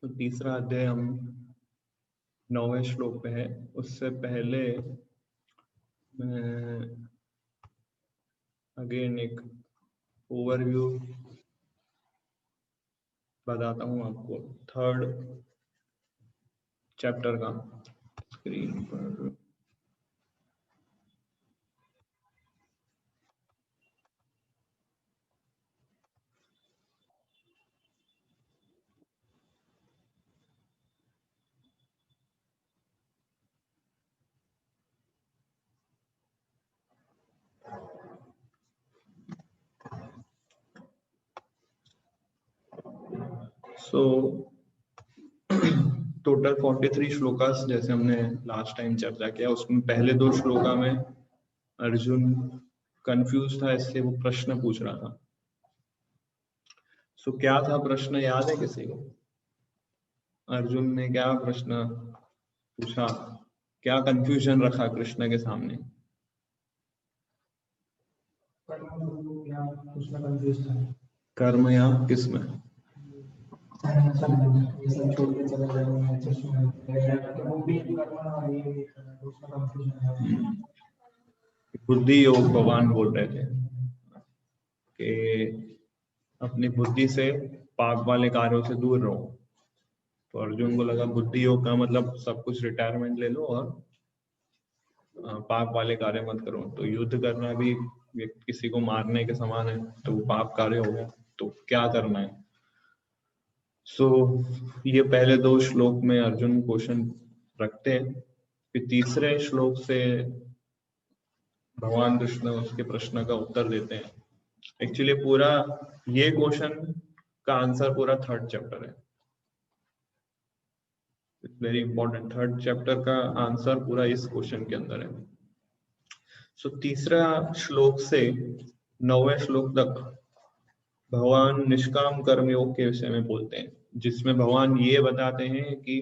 तो तीसरा अध्याय हम 9वें श्लोक पे है। उससे पहले मैं अगेन एक ओवरव्यू बताता हूँ आपको 3rd चैप्टर का। स्क्रीन पर टोटल 43 श्लोकास जैसे हमने लास्ट टाइम चर्चा किया। उसमें पहले 2 श्लोका में अर्जुन कंफ्यूज था, इसलिए वो प्रश्न पूछ रहा था। क्या था प्रश्न, याद है किसी को? अर्जुन ने क्या प्रश्न पूछा, क्या कंफ्यूजन रखा कृष्ण के सामने? कर्म या किसमें? बुद्धि योग भगवान बोल रहे थे कि अपनी बुद्धि से पाप वाले कार्यों से दूर रहो। तो अर्जुन को लगा बुद्धि योग का मतलब सब कुछ रिटायरमेंट ले लो और पाप वाले कार्य मत करो। तो युद्ध करना भी किसी को मारने के समान है, तो पाप कार्य हो गया, तो क्या करना है? ये पहले 2 श्लोक में अर्जुन क्वेश्चन रखते हैं। फिर तीसरे श्लोक से भगवान कृष्ण उसके प्रश्न का उत्तर देते हैं। एक्चुअली पूरा ये क्वेश्चन का आंसर पूरा 3rd चैप्टर है। It's very important. 3rd chapter का आंसर पूरा इस क्वेश्चन के अंदर है। तीसरा श्लोक से 9वें श्लोक तक भगवान निष्काम कर्म योग के विषय में बोलते हैं, जिसमें भगवान ये बताते हैं कि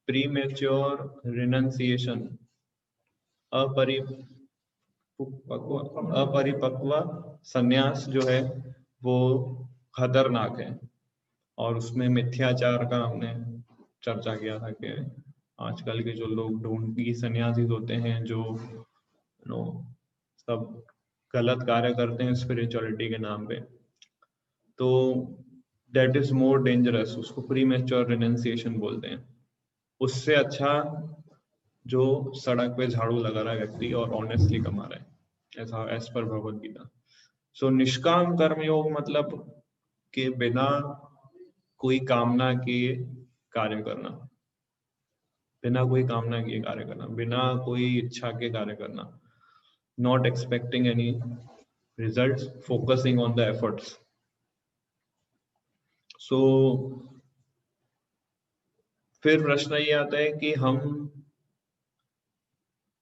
प्रीमेच्योर रिनंसिएशन, अपरिपक्व संन्यास जो है वो खतरनाक है। और उसमें मिथ्याचार का हमने चर्चा किया था कि आजकल के जो लोग ढोंगी सन्यासी होते हैं, जो सब गलत कार्य करते हैं स्पिरिचुअलिटी के नाम पे, तो दैट इज मोर डेंजरस। उसको प्रीमेच्योर रिनंसिएशन बोलते हैं। उससे अच्छा जो सड़क पे झाड़ू लगा रहा है व्यक्ति और ऑनेस्टली कमा रहा है, ऐसा एज पर भगवद गीता। निष्काम कर्म योग मतलब कि बिना कोई कामना किए कार्य करना, बिना कोई कामना किए कार्य करना, बिना कोई इच्छा के कार्य करना, not expecting any results, focusing on the efforts. फिर प्रश्न ये आता है कि हम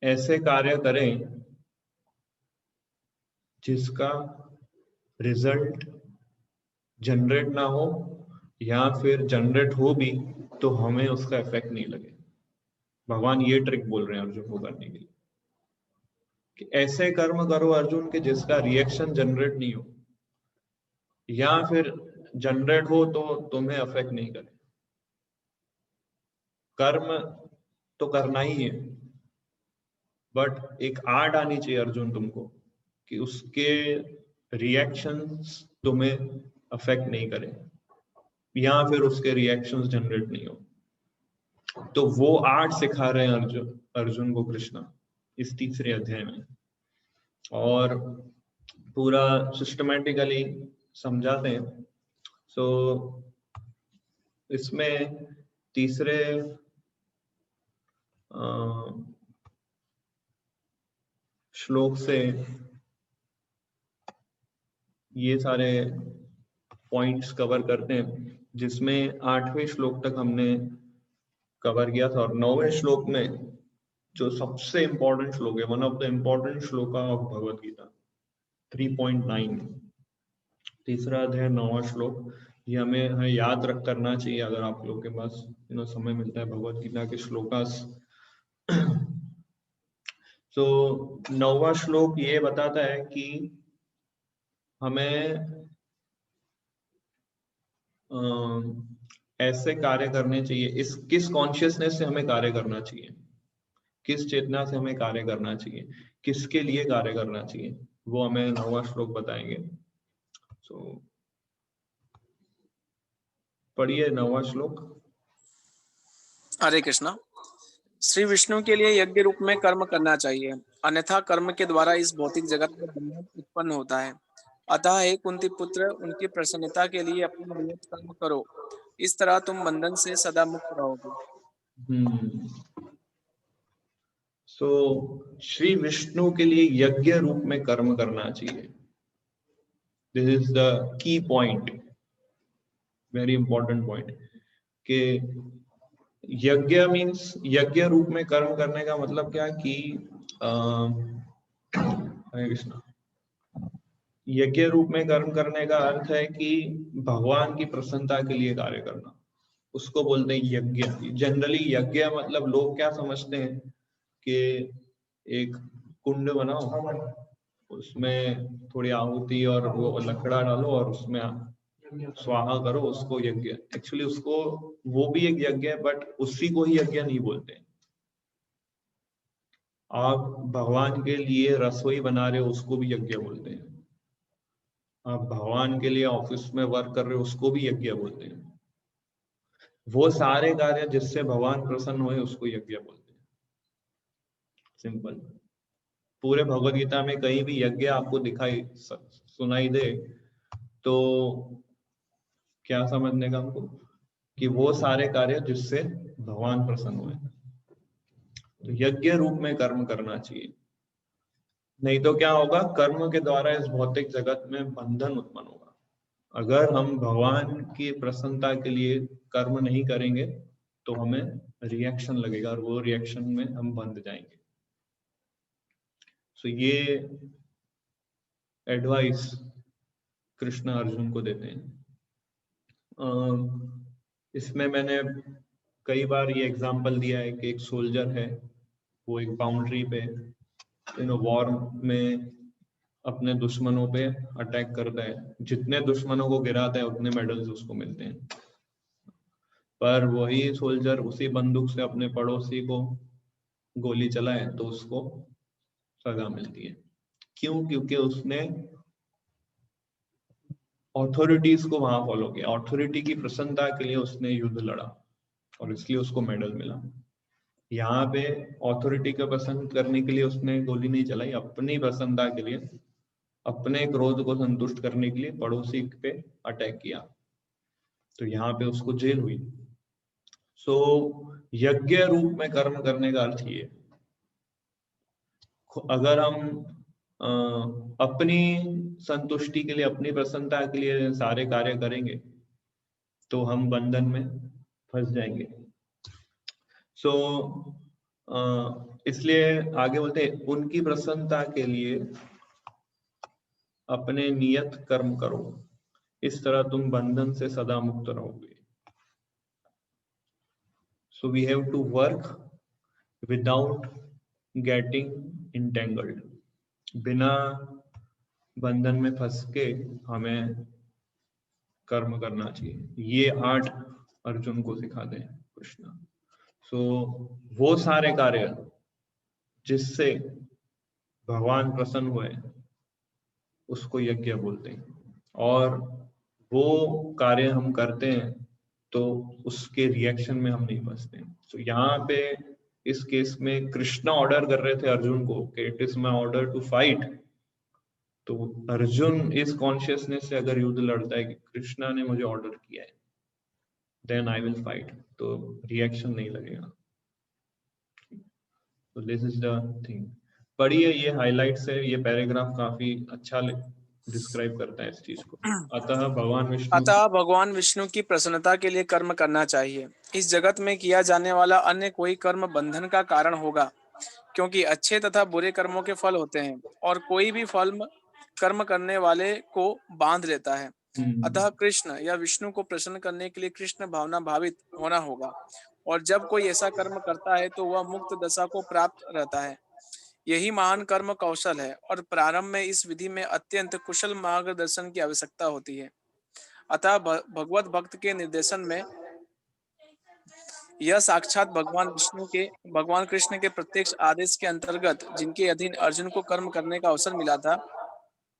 ऐसे कार्य करें जिसका रिजल्ट जनरेट ना हो, या फिर जनरेट हो भी तो हमें उसका इफेक्ट नहीं लगे। भगवान ये ट्रिक बोल रहे हैं अर्जुन को करने के लिए कि ऐसे कर्म करो अर्जुन के जिसका रिएक्शन जनरेट नहीं हो, या फिर जनरेट हो तो तुम्हें अफेक्ट नहीं करे। कर्म तो करना ही है, बट एक आर्ट आनी चाहिए अर्जुन तुमको कि उसके रिएक्शंस तुम्हें अफेक्ट नहीं करें, या फिर उसके रिएक्शंस जनरेट नहीं हो। तो वो आर्ट सिखा रहे हैं अर्जुन को कृष्ण इस तीसरे अध्याय में, और पूरा सिस्टमैटिकली समझाते हैं। इसमें तीसरे श्लोक से ये सारे पॉइंट्स कवर करते हैं, जिसमें 8वें श्लोक तक हमने कवर किया था। और 9वें श्लोक में जो सबसे इंपॉर्टेंट श्लोक है, वन ऑफ द इंपॉर्टेंट श्लोक ऑफ भगवद गीता 3.9, तीसरा अध्याय 9वां श्लोक, ये हमें याद रख करना चाहिए अगर आप लोग के पास समय मिलता है भगवद गीता के श्लोकास। तो 9वां श्लोक ये बताता है कि हमें ऐसे कार्य करने चाहिए, इस किस कॉन्शियसनेस से हमें कार्य करना चाहिए, किस चेतना से हमें कार्य करना चाहिए, किसके लिए कार्य करना चाहिए, वो हमें 9वां श्लोक बताएंगे। सो पढ़िए 9वां श्लोक। हरे कृष्णा। श्री विष्णु के लिए यज्ञ रूप में कर्म करना चाहिए, अन्यथा कर्म के द्वारा इस भौतिक जगत में बंधन उत्पन्न होता है। अतः हे कुंती पुत्र, उनकी प्रसन्नता के लिए अपना नियत कर्म करो, इस तरह तुम बंधन से सदा मुक्त रहोगे। सो श्री विष्णु के लिए यज्ञ रूप में कर्म करना चाहिए। This is the key point, very important point, कि यज्ञ मीन्स यज्ञ रूप में कर्म करने का मतलब क्या कि हरे कृष्णा, यज्ञ रूप में कर्म करने का अर्थ है कि भगवान की प्रसन्नता के लिए कार्य करना, उसको बोलते हैं यज्ञ। जनरली यज्ञ मतलब लोग क्या समझते हैं कि एक कुंड बनाओ, उसमें थोड़ी आहुति और वो लकड़ा डालो और उसमें स्वाहा करो, उसको यज्ञ। एक्चुअली उसको, वो भी एक यज्ञ है, बट उसी को ही यज्ञ नहीं बोलते। आप भगवान के लिए रसोई बना रहे हो, उसको भी यज्ञ बोलते हैं। आप भगवान के लिए ऑफिस में वर्क कर रहे हो, उसको भी यज्ञ बोलते हैं। वो सारे कार्य जिससे भगवान प्रसन्न हुए, उसको यज्ञ बोलते हैं। सिंपल। पूरे भगवद गीता में कहीं भी यज्ञ आपको दिखाई सुनाई दे तो क्या समझने का हमको, कि वो सारे कार्य जिससे भगवान प्रसन्न हुए। तो यज्ञ रूप में कर्म करना चाहिए, नहीं तो क्या होगा, कर्म के द्वारा इस भौतिक जगत में बंधन उत्पन्न होगा। अगर हम भगवान की प्रसन्नता के लिए कर्म नहीं करेंगे तो हमें रिएक्शन लगेगा, और वो रिएक्शन में हम बंध जाएंगे। सो ये एडवाइस कृष्ण अर्जुन को देते हैं। इसमें मैंने कई बार ये एग्जांपल दिया है कि एक सोल्जर है, वो एक बाउंड्री पे वॉर में अपने दुश्मनों पे अटैक करता है, जितने दुश्मनों को गिराता है उतने मेडल्स उसको मिलते हैं। पर वही सोल्जर उसी बंदूक से अपने पड़ोसी को गोली चलाए तो उसको सजा मिलती है। क्यों? क्योंकि उसने ऑथोरिटीज को वहां फॉलो किया, ऑथोरिटी की प्रसन्नता के लिए उसने युद्ध लड़ा और इसलिए उसको मेडल मिला। यहाँ पे ऑथोरिटी को पसंद करने के लिए उसने गोली नहीं चलाई, अपनी प्रसन्नता के लिए, अपने क्रोध को संतुष्ट करने के लिए पड़ोसी पे अटैक किया, तो यहाँ पे उसको जेल हुई। सो यज्ञ रूप में कर्म करने का अर्थ ये, अगर हम अपनी संतुष्टि के लिए, अपनी प्रसन्नता के लिए सारे कार्य करेंगे तो हम बंधन में फंस जाएंगे। सो इसलिए आगे बोलते हैं, उनकी प्रसन्नता के लिए अपने नियत कर्म करो, इस तरह तुम बंधन से सदा मुक्त रहोगे। So we have to work without getting entangled, बिना बंधन में फंस के हमें कर्म करना चाहिए। ये 8 अर्जुन को सिखाते हैं कृष्ण। सो वो सारे कार्य जिससे भगवान प्रसन्न हुए उसको यज्ञ बोलते हैं, और वो कार्य हम करते हैं तो उसके रिएक्शन में हम नहीं फंसते हैं। तो यहाँ पे इस केस में कृष्ण ऑर्डर कर रहे थे अर्जुन को कि it is my order to fight. तो अर्जुन इस कॉन्शियसनेस से अगर युद्ध लड़ता है कि कृष्णा ने मुझे ऑर्डर किया है, देन आई विल फाइट, तो रिएक्शन नहीं लगेगा। तो दिस इज द थिंग। पढ़िए, ये हाइलाइट्स है, ये पैराग्राफ काफी अच्छा डिस्क्राइब करता है इस चीज को। अतः भगवान विष्णु की प्रसन्नता के लिए कर्म करना चाहिए। इस जगत में किया जाने वाला अन्य कोई कर्म बंधन का कारण होगा, क्योंकि अच्छे तथा बुरे कर्मों के फल होते हैं और कोई भी फल कर्म करने वाले को बांध लेता है। अतः कृष्ण या विष्णु को प्रसन्न करने के लिए कृष्ण भावना भावित होना होगा, और जब कोई ऐसा कर्म करता है तो वह मुक्त दशा को प्राप्त रहता है। यही महान कर्म कौशल है, और प्रारंभ में इस विधि में अत्यंत कुशल मार्गदर्शन की आवश्यकता होती है। अतः भगवत भक्त के निर्देशन में यह साक्षात भगवान कृष्ण के प्रत्यक्ष आदेश के अंतर्गत, जिनके अधीन अर्जुन को कर्म करने का अवसर मिला था।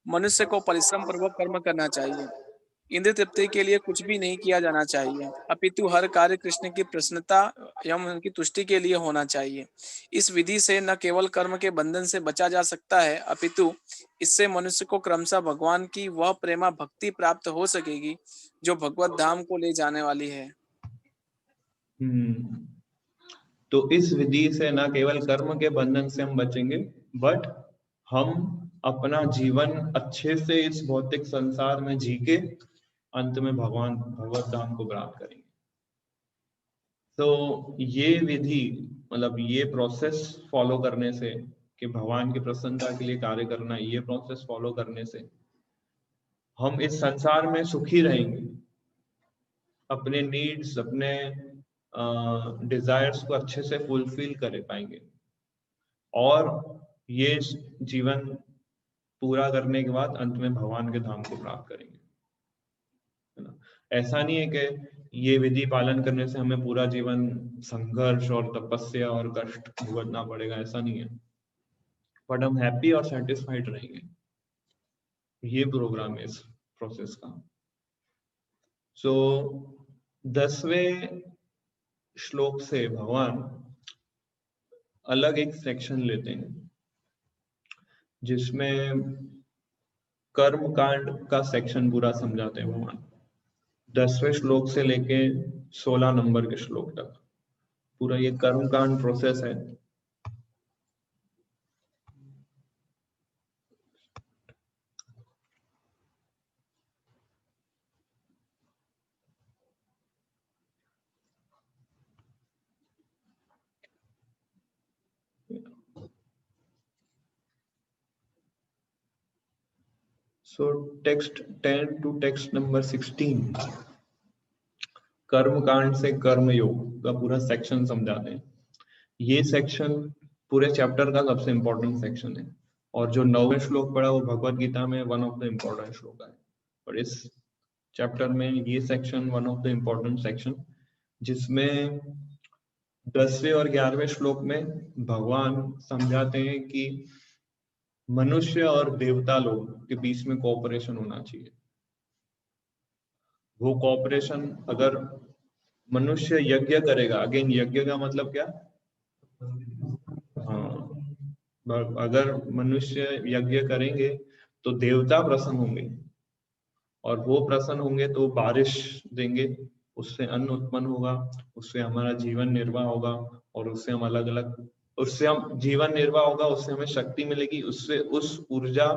मनुष्य को परिश्रम पूर्वक कर्म करना चाहिए। इंद्रिय तृप्ति के लिए कुछ भी नहीं किया जाना चाहिए, अपितु हर कार्य कृष्ण की प्रसन्नता एवं उनकी तुष्टि के लिए होना चाहिए। इस विधि से न केवल कर्म के बंधन से बचा जा सकता है, अपितु इससे मनुष्य को क्रमशः भगवान की वह प्रेमा भक्ति प्राप्त हो सकेगी जो भगवत धाम को ले जाने वाली है। तो इस विधि से न केवल कर्म के बंधन से हम बचेंगे, बट हम अपना जीवन अच्छे से इस भौतिक संसार में जी के अंत में भगवत धाम को प्राप्त करेंगे। तो ये विधि, मतलब ये प्रोसेस फॉलो करने से, कि भगवान की प्रसन्नता के लिए कार्य करना, ये प्रोसेस फॉलो करने से हम इस संसार में सुखी रहेंगे, अपने नीड्स, अपने डिजायर्स को अच्छे से फुलफिल कर पाएंगे, और ये जीवन पूरा करने के बाद अंत में भगवान के धाम को प्राप्त करेंगे, है ना। ऐसा नहीं है कि ये विधि पालन करने से हमें पूरा जीवन संघर्ष और तपस्या और कष्ट भुगतना पड़ेगा, ऐसा नहीं है, बट हम हैप्पी और सेटिस्फाइड रहेंगे। ये प्रोग्राम है इस प्रोसेस का। सो 10वें श्लोक से भगवान अलग एक सेक्शन लेते हैं, जिसमें कर्म कांड का सेक्शन पूरा समझाते हैं भगवान। 10वें श्लोक से लेके 16 नंबर के श्लोक तक पूरा ये कर्म कांड प्रोसेस है। So text 10 to text number 16 कर्म कांड से कर्म योग का पूरा सेक्शन समझाते हैं। ये सेक्शन पूरे चैप्टर का सबसे इम्पोर्टेंट सेक्शन है, और जो 9वें श्लोक पढ़ा वो भगवत गीता में वन ऑफ द इम्पोर्टेंट श्लोक है, और इस चैप्टर में ये section one of the important section, जिसमें 10वें और 11वें श्लोक में भगवान समझाते हैं कि मनुष्य और देवता लोग के बीच में कोऑपरेशन होना चाहिए। वो कोऑपरेशन, अगर मनुष्य यज्ञ करेगा, अगेन यज्ञ का मतलब क्या, हाँ, अगर मनुष्य यज्ञ करेंगे तो देवता प्रसन्न होंगे, और वो प्रसन्न होंगे तो बारिश देंगे, उससे अन्न उत्पन्न होगा, उससे हमारा जीवन निर्वाह होगा, और उससे हम अलग अलग, उससे हम जीवन निर्वाह होगा, उससे हमें शक्ति मिलेगी, उससे उस ऊर्जा,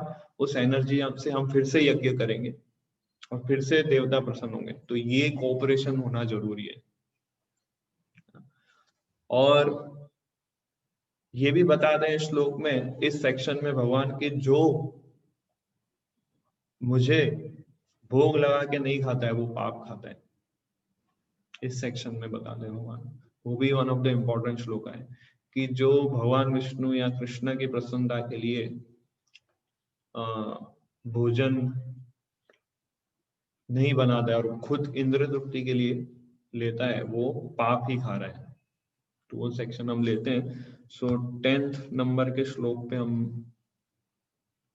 उस एनर्जी से हम फिर से यज्ञ करेंगे और फिर से देवता प्रसन्न होंगे। तो ये कोऑपरेशन होना जरूरी है। और ये भी बता दें श्लोक में, इस सेक्शन में भगवान के जो मुझे भोग लगा के नहीं खाता है वो पाप खाता है, इस सेक्शन में बता दें भगवान। वो भी वन ऑफ द इम्पोर्टेंट श्लोक है कि जो भगवान विष्णु या कृष्ण की प्रसन्नता के लिए भोजन नहीं बनाता है और खुद इंद्र तृप्ति के लिए लेता है, वो पाप ही खा रहा है। तो वो सेक्शन हम लेते हैं। सो 10th नंबर के श्लोक पे हम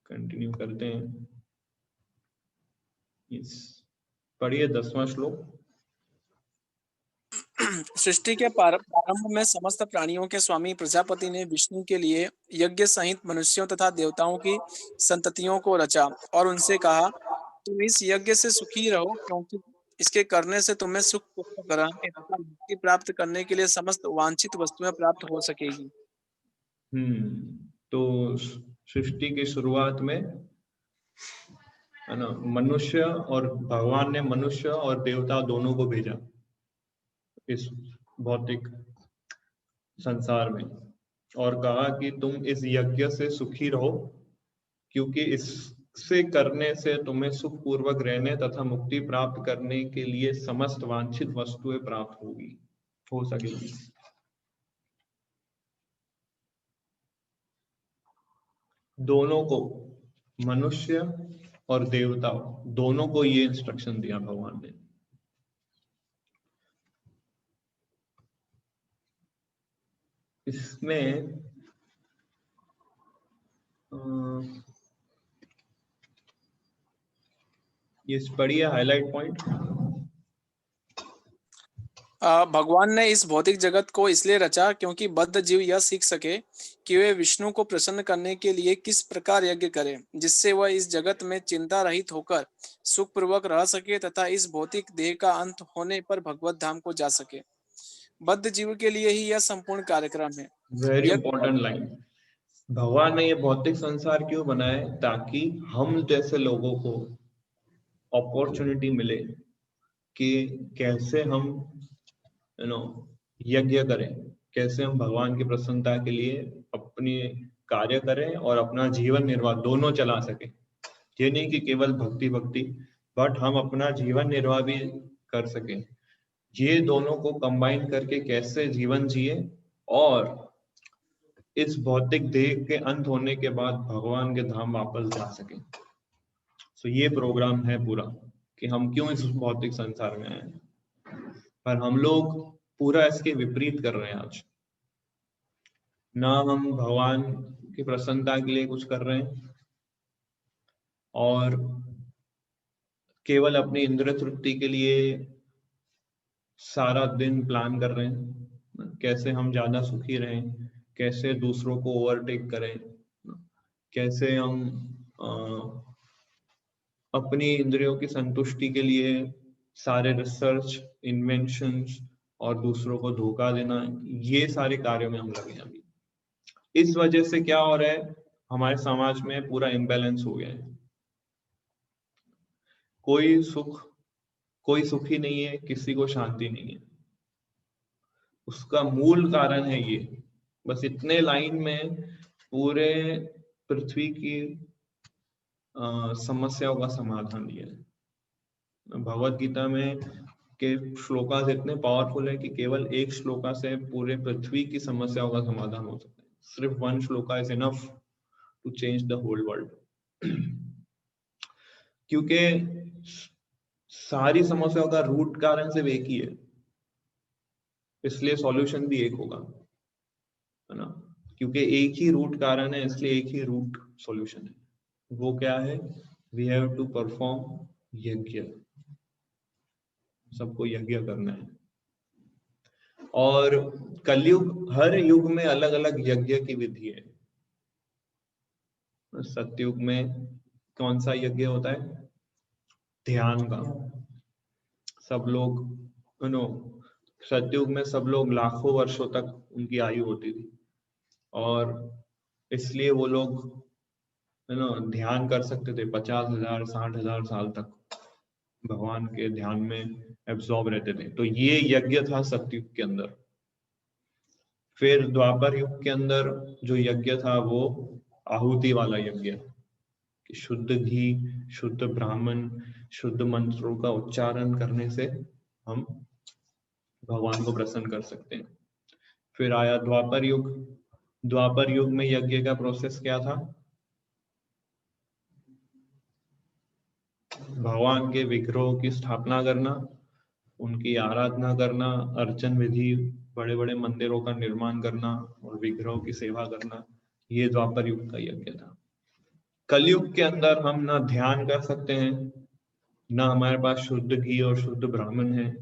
कंटिन्यू करते हैं। पढ़िए 10वां श्लोक। सृष्टि के प्रारंभ में समस्त प्राणियों के स्वामी प्रजापति ने विष्णु के लिए यज्ञ सहित मनुष्यों तथा देवताओं की संततियों को रचा और उनसे कहा, तुम इस यज्ञ से सुखी रहो, क्योंकि इसके करने से तुम्हें सुख कराने तथा मुक्ति प्राप्त करने के लिए समस्त वांछित वस्तुएं प्राप्त हो सकेगी। तो सृष्टि की शुरुआत में, है ना, मनुष्य, और भगवान ने मनुष्य और देवता दोनों को भेजा इस भौतिक संसार में, और कहा कि तुम इस यज्ञ से सुखी रहो, क्योंकि इससे करने से तुम्हें सुख पूर्वक रहने तथा मुक्ति प्राप्त करने के लिए समस्त वांछित वस्तुएं प्राप्त हो सकेगी। दोनों को, मनुष्य और देवता दोनों को ये इंस्ट्रक्शन दिया भगवान ने। इसमें ये पढ़िए हाईलाइट पॉइंट। भगवान ने इस भौतिक जगत को इसलिए रचा क्योंकि बद्ध जीव यह सीख सके कि वे विष्णु को प्रसन्न करने के लिए किस प्रकार यज्ञ करें, जिससे वह इस जगत में चिंता रहित होकर सुखपूर्वक रह सके तथा इस भौतिक देह का अंत होने पर भगवत धाम को जा सके। बद्ध जीव के लिए ही यह संपूर्ण कार्यक्रम है। वेरी यज्ञ इंपॉर्टेंट लाइन। भगवान ने ये भौतिक संसार क्यों बनाए? ताकि हम जैसे लोगों को अपॉर्चुनिटी मिले कि कैसे हम यज्ञ करें, कैसे हम भगवान की प्रसन्नता के लिए अपनी कार्य करें और अपना जीवन निर्वाह दोनों चला सके। ये नहीं कि केवल भक्ति भक्ति, बट हम अपना जीवन निर्वाह भी कर सके। ये दोनों को कंबाइन करके कैसे जीवन जिए और इस भौतिक देह के अंत होने के बाद भगवान के धाम वापस जा सके। तो ये प्रोग्राम है पूरा कि हम क्यों इस भौतिक संसार में आए, पर हम लोग पूरा इसके विपरीत कर रहे हैं आज। ना हम भगवान की प्रसन्नता के लिए कुछ कर रहे हैं और केवल अपनी इंद्रिय तृप्ति के लिए सारा दिन प्लान कर रहे हैं कैसे हम ज्यादा सुखी रहें, कैसे दूसरों को ओवरटेक करें, कैसे हम अपनी इंद्रियों की संतुष्टि के लिए सारे रिसर्च, इन्वेंशंस और दूसरों को धोखा देना, ये सारे कार्यों में हम लगे हैं अभी। इस वजह से क्या हो रहा है, हमारे समाज में पूरा इम्बैलेंस हो गया है। कोई सुखी नहीं है, किसी को शांति नहीं है। उसका मूल कारण है ये। बस इतने लाइन में पूरे पृथ्वी की समस्याओं का समाधान दिया है। भगवत गीता में के श्लोकास इतने पावरफुल है कि केवल एक श्लोका से पूरे पृथ्वी की समस्याओं का समाधान हो सकता है। सिर्फ one shloka is enough to change the whole world. क्योंकि सारी समस्याओं का रूट कारण सिर्फ एक ही है, इसलिए सॉल्यूशन भी एक होगा, है ना। क्योंकि एक ही रूट कारण है, इसलिए एक ही रूट सॉल्यूशन है। वो क्या है? वी हैव टू परफॉर्म यज्ञ। सबको यज्ञ करना है। और कलयुग, हर युग में अलग अलग यज्ञ की विधि है। सतयुग में कौन सा यज्ञ होता है? ध्यान का। सब लोग सतयुग में सब लोग लाखों वर्षों तक उनकी आयु होती थी और इसलिए वो लोग ध्यान कर सकते थे 50,000 60,000 साल तक भगवान के ध्यान में एब्जॉर्ब रहते थे। तो ये यज्ञ था सतयुग के अंदर। फिर द्वापर युग के अंदर जो यज्ञ था वो आहुति वाला यज्ञ, कि शुद्ध घी, शुद्ध ब्राह्मण, शुद्ध मंत्रों का उच्चारण करने से हम भगवान को प्रसन्न कर सकते हैं। फिर आया द्वापर युग। द्वापर युग में यज्ञ का प्रोसेस क्या था? भगवान के विग्रहों की स्थापना करना, उनकी आराधना करना, अर्चन विधि, बड़े बड़े मंदिरों का निर्माण करना और विग्रहों की सेवा करना, ये द्वापर युग का यज्ञ था। कलयुग के अंदर हम ना ध्यान कर सकते हैं, ना हमारे पास शुद्ध घी और शुद्ध ब्राह्मण है,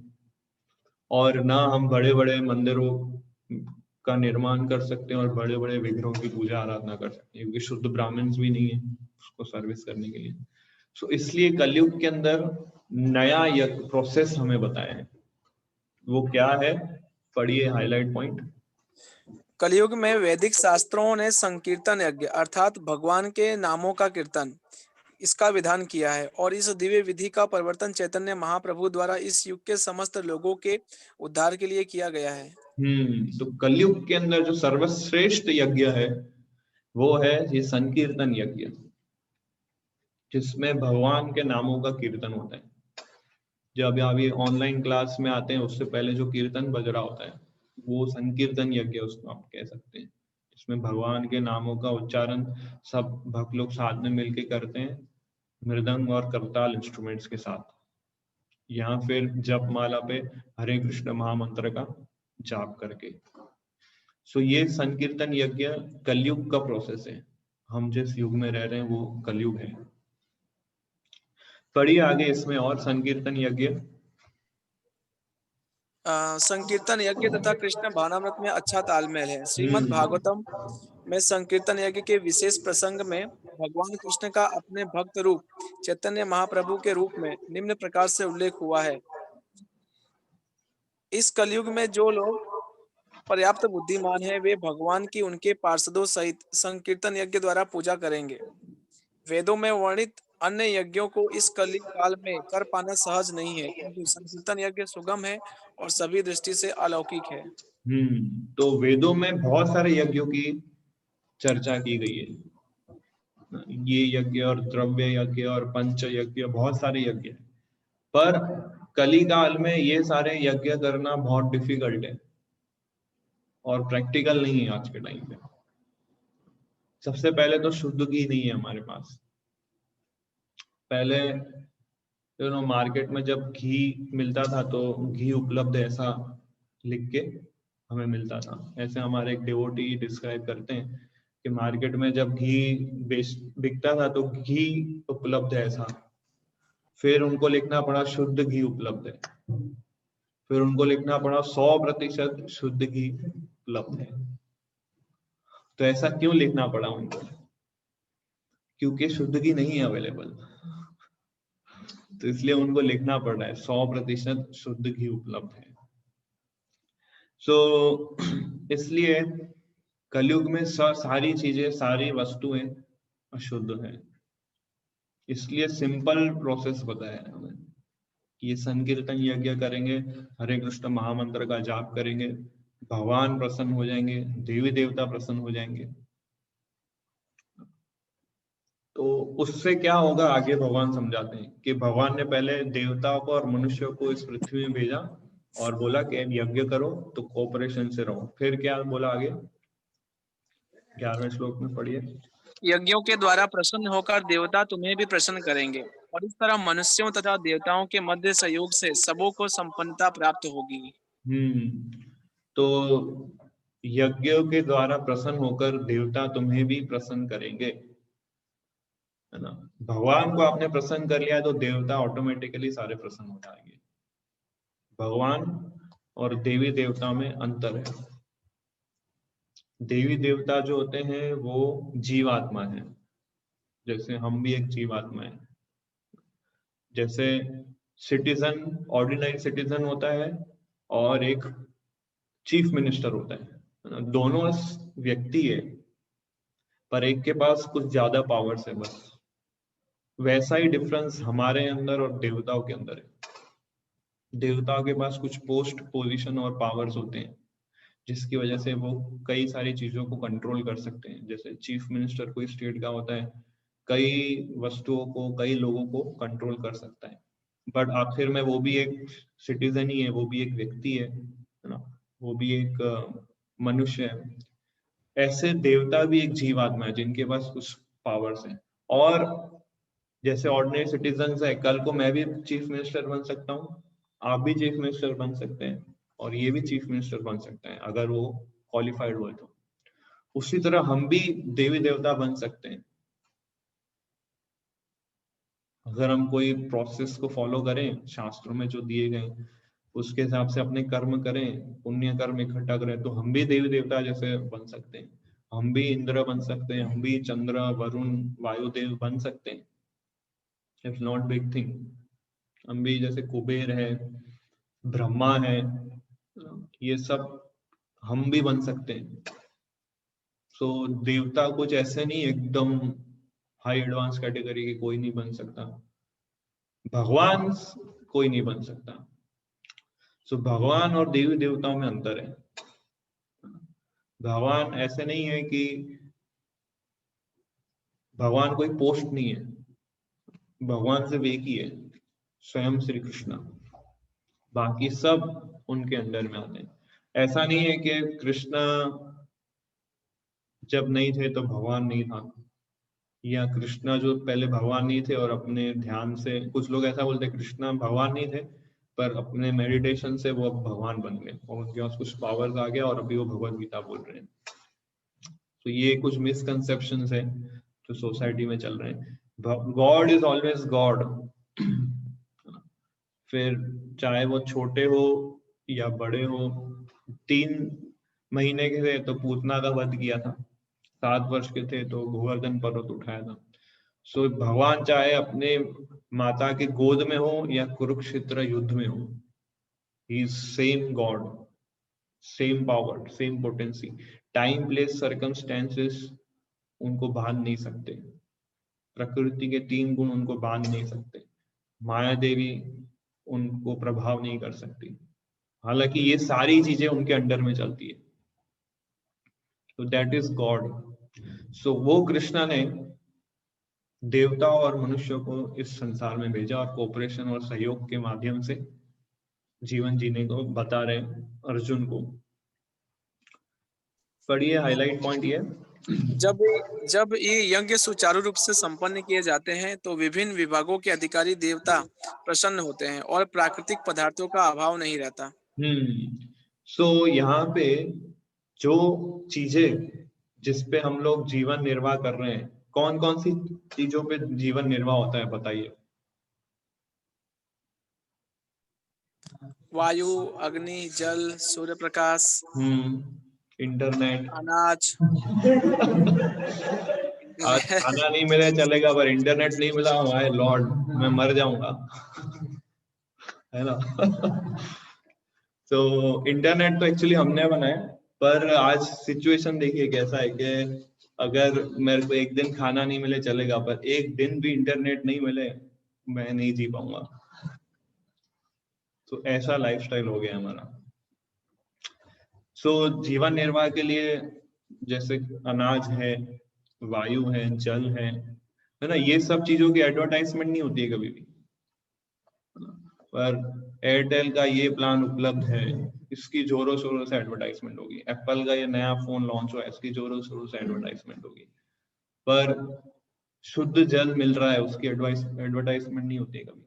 और ना हम बड़े बड़े मंदिरों का निर्माण कर सकते हैं और बड़े बड़े विग्रहों की पूजा आराधना कर सकते हैं, क्योंकि शुद्ध ब्राह्मण भी नहीं है उसको सर्विस करने के लिए। सो इसलिए कलयुग के अंदर नया प्रोसेस हमें बताया है। वो क्या है? पढ़िए हाईलाइट पॉइंट। कलयुग में वैदिक शास्त्रों ने संकीर्तन यज्ञ अर्थात भगवान के नामों का कीर्तन इसका विधान किया है और इस दिव्य विधि का प्रवर्तन चैतन्य महाप्रभु द्वारा इस युग के समस्त लोगों के उद्धार के लिए किया गया है। तो कलयुग के अंदर जो सर्वश्रेष्ठ यज्ञ है वो है ये संकीर्तन यज्ञ, जिसमें भगवान के नामों का कीर्तन होता है। जब अभी ऑनलाइन क्लास में आते हैं उससे पहले जो कीर्तन बज रहा होता है वो संकीर्तन यज्ञ उसको आप कह सकते हैं, जिसमें भगवान के नामों का उच्चारण सब भक्त लोग साथ में मिलके करते हैं, मृदंग और करताल इंस्ट्रूमेंट्स के साथ। यहाँ फिर जप माला पे हरे कृष्ण महामंत्र का जाप करके। सो ये संकीर्तन यज्ञ कलयुग का प्रोसेस है। हम जिस युग में रह रहे हैं वो कलयुग है। पढ़िए आगे इसमें और संकीर्तन यज्ञ। संकीर्तन यज्ञ तथा कृष्ण भावनामृत में अच्छा तालमेल है। श्रीमद् भागवतम में संकीर्तन यज्ञ के विशेष प्रसंग में भगवान कृष्ण का अपने भक्त रूप चैतन्य महाप्रभु के रूप में निम्न प्रकार से उल्लेख हुआ है। इस कलयुग में जो लोग पर्याप्त बुद्धिमान हैं, वे भगवान की उनके पार्षदों सहित संकीर्तन यज्ञ द्वारा पूजा करेंगे। वेदों में वर्णित अन्य यज्ञों को इस कलि काल में कर पाना सहज नहीं है, किंतु संकीर्तन यज्ञ सुगम है और सभी दृष्टि से अलौकिक है। तो वेदों में बहुत सारे यज्ञों की चर्चा की गई है। ये यज्ञ और द्रव्य यज्ञ और पंच यज्ञ, बहुत सारे यज्ञ हैं। पर कली काल में ये सारे यज्ञ करना बहुत डिफिकल्ट है और प्रैक्टिकल नहीं है आज के टाइम पे। सबसे पहले तो शुद्ध घी नहीं है हमारे पास। पहले मार्केट में जब घी मिलता था तो घी उपलब्ध ऐसा लिख के हमें मिलता था। ऐसे हमारे एक डिवोटी डिस्क्राइब करते हैं कि मार्केट में जब घी बिकता था तो घी उपलब्ध है ऐसा। फिर उनको लिखना पड़ा शुद्ध घी उपलब्ध है। फिर उनको लिखना पड़ा 100% शुद्ध घी उपलब्ध है। तो ऐसा क्यों लिखना पड़ा उनको? क्योंकि शुद्ध घी नहीं है अवेलेबल, तो इसलिए उनको लिखना पड़ रहा है 100% शुद्ध घी उपलब्ध है। इसलिए कलयुग में सारी चीजें, सारी वस्तुएं अशुद्ध है। इसलिए सिंपल प्रोसेस बताया है हमें कि ये संकीर्तन यज्ञ करेंगे, हरे कृष्ण महामंत्र का जाप करेंगे, भगवान प्रसन्न हो जाएंगे, देवी देवता प्रसन्न हो जाएंगे। तो उससे क्या होगा आगे भगवान समझाते हैं कि भगवान ने पहले देवताओं को और मनुष्यों को इस पृथ्वी में भेजा और बोला कि यज्ञ करो तो कोऑपरेशन से रहो। फिर क्या बोला आगे 11वें श्लोक में पढ़िए। यज्ञों के द्वारा प्रसन्न होकर देवता तुम्हें भी प्रसन्न करेंगे और इस तरह मनुष्यों तथा देवताओं के मध्य सहयोग से सबों को संपन्नता प्राप्त होगी। तो यज्ञों के द्वारा प्रसन्न होकर देवता तुम्हें भी प्रसन्न करेंगे, है ना। भगवान को आपने प्रसन्न कर लिया तो देवता ऑटोमेटिकली सारे प्रसन्न हो जाएंगे। भगवान और देवी देवता में अंतर है। देवी देवता जो होते हैं वो जीवात्मा है, जैसे हम भी एक जीवात्मा है। जैसे सिटीजन, ऑर्डिनरी सिटीजन होता है और एक चीफ मिनिस्टर होता है। दोनों व्यक्ति है पर एक के पास कुछ ज्यादा पावर्स है बस। वैसा ही डिफरेंस हमारे अंदर और देवताओं के अंदर है। देवताओं के पास कुछ पोस्ट, पोजीशन और पावर्स होते हैं जिसकी वजह से वो कई सारी चीजों को कंट्रोल कर सकते हैं। जैसे चीफ मिनिस्टर कोई स्टेट का होता है, कई वस्तुओं को, कई लोगों को कंट्रोल कर सकता है। बट आखिर में वो भी एक सिटीजन ही है, वो भी एक व्यक्ति है ना, वो भी एक मनुष्य है। ऐसे देवता भी एक जीवात्मा है जिनके पास कुछ पावर्स हैं। और जैसे ऑर्डिनरी सिटीजन है, कल को मैं भी चीफ मिनिस्टर बन सकता हूँ, आप भी चीफ मिनिस्टर बन सकते हैं और ये भी चीफ मिनिस्टर बन सकते हैं अगर वो क्वालिफाइड हुए तो। उसी तरह हम भी देवी देवता बन सकते हैं अगर हम कोई प्रोसेस को फॉलो करें, शास्त्रों में जो दिए गए उसके हिसाब से अपने कर्म करें, पुण्य कर्म इकट्ठा करें, तो हम भी देवी देवता जैसे बन सकते हैं। हम भी इंद्र बन सकते हैं, हम भी चंद्र, वरुण, वायुदेव बन सकते हैं। It's not big thing. हम भी जैसे कुबेर है, ब्रह्मा है, ये सब हम भी बन सकते हैं। सो देवता कुछ ऐसे नहीं एकदम हाई एडवांस कैटेगरी के कोई नहीं बन सकता। भगवान कोई नहीं बन सकता। सो भगवान और देवी देवताओं में अंतर है। भगवान ऐसे नहीं है कि भगवान कोई पोस्ट नहीं है, भगवान सिर्फ एक ही है, स्वयं श्री कृष्ण। बाकी सब उनके अंडर में आते हैं। ऐसा नहीं है कि कृष्ण जब नहीं थे तो भगवान नहीं था, या कृष्णा जो पहले भगवान नहीं थे और अपने ध्यान से, कुछ लोग ऐसा बोलते हैं कृष्णा भगवान नहीं थे पर अपने मेडिटेशन से वो अब भगवान बन गए और उनके पास कुछ पावर्स आ गया और अभी वो भगवत गीता बोल रहे हैं। तो ये कुछ मिसकंसेप्शंस है जो सोसाइटी में चल रहे हैं। God is always God. फिर चाहे वो छोटे हो या बड़े हो, 3 महीने के थे तो पूतना का वध किया था, 7 वर्ष के थे तो गोवर्धन पर्वत उठाया था। सो भगवान चाहे अपने माता के गोद में हो या कुरुक्षेत्र युद्ध में हो, he is same God, same power, same potency. Time, place, circumstances उनको बांध नहीं सकते, प्रकृति के 3 गुण उनको बांध नहीं सकते, माया देवी उनको प्रभाव नहीं कर सकती, हालांकि ये सारी चीजें उनके अंडर में चलती है। तो दैट इज गॉड। सो वो कृष्णा ने देवता और मनुष्यों को इस संसार में भेजा और कोऑपरेशन और सहयोग के माध्यम से जीवन जीने को बता रहे अर्जुन को। पढ़िए, हाईलाइट पॉइंट ये। जब ये यज्ञ सुचारू रूप से संपन्न किए जाते हैं तो विभिन्न विभागों के अधिकारी देवता प्रसन्न होते हैं और प्राकृतिक पदार्थों का अभाव नहीं रहता। सो यहाँ पे जो चीजें जिसपे हम लोग जीवन निर्वाह कर रहे हैं, कौन कौन सी चीजों पे जीवन निर्वाह होता है बताइए? वायु, अग्नि, जल, सूर्य प्रकाश, इंटरनेट, अनाज। आज खाना नहीं मिले चलेगा पर इंटरनेट नहीं मिला, माय लॉर्ड, मैं मर जाऊंगा। है ना? तो इंटरनेट तो एक्चुअली हमने बनाया, पर आज सिचुएशन देखिए कैसा है कि अगर मेरे को एक दिन खाना नहीं मिले चलेगा, पर एक दिन भी इंटरनेट नहीं मिले मैं नहीं जी पाऊंगा। तो ऐसा लाइफस्टाइल हो गया हमारा। सो जीवन निर्वाह के लिए जैसे अनाज है, वायु है, जल है ना, ये सब चीजों की एडवर्टाइजमेंट नहीं होती है कभी भी, पर एयरटेल का ये प्लान उपलब्ध है, इसकी जोरों शोरों से एडवर्टाइजमेंट होगी। एप्पल का ये नया फोन लॉन्च हुआ है, इसकी जोरों शोरों से एडवर्टाइजमेंट होगी। पर शुद्ध जल मिल रहा है उसकी एडवर्टाइजमेंट नहीं होती है कभी,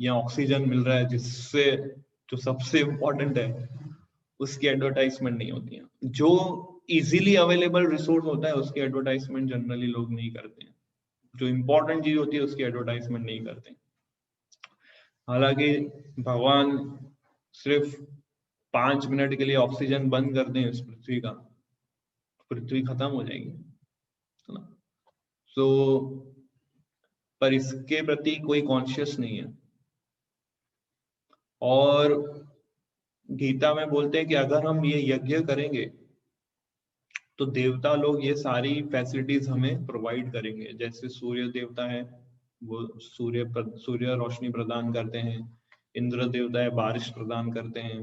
या ऑक्सीजन मिल रहा है जिससे जो सबसे इम्पोर्टेंट है उसकी एडवर्टाइजमेंट नहीं होती है। जो इजीली अवेलेबल रिसोर्स होता है उसकी एडवर्टाइजमेंट जनरली लोग नहीं करते हैं, जो इम्पोर्टेंट चीज होती है उसकी एडवर्टाइजमेंट नहीं करते। हालांकि भगवान सिर्फ 5 मिनट के लिए ऑक्सीजन बंद कर दें इस पृथ्वी का, पृथ्वी खत्म हो जाएगी, है ना? तो पर इसके प्रति कोई कॉन्शियस नहीं है। और गीता में बोलते हैं कि अगर हम ये यज्ञ करेंगे तो देवता लोग ये सारी फैसिलिटीज हमें प्रोवाइड करेंगे। जैसे सूर्य देवता है, वो सूर्य रोशनी प्रदान करते हैं, इंद्र देवता है बारिश प्रदान करते हैं,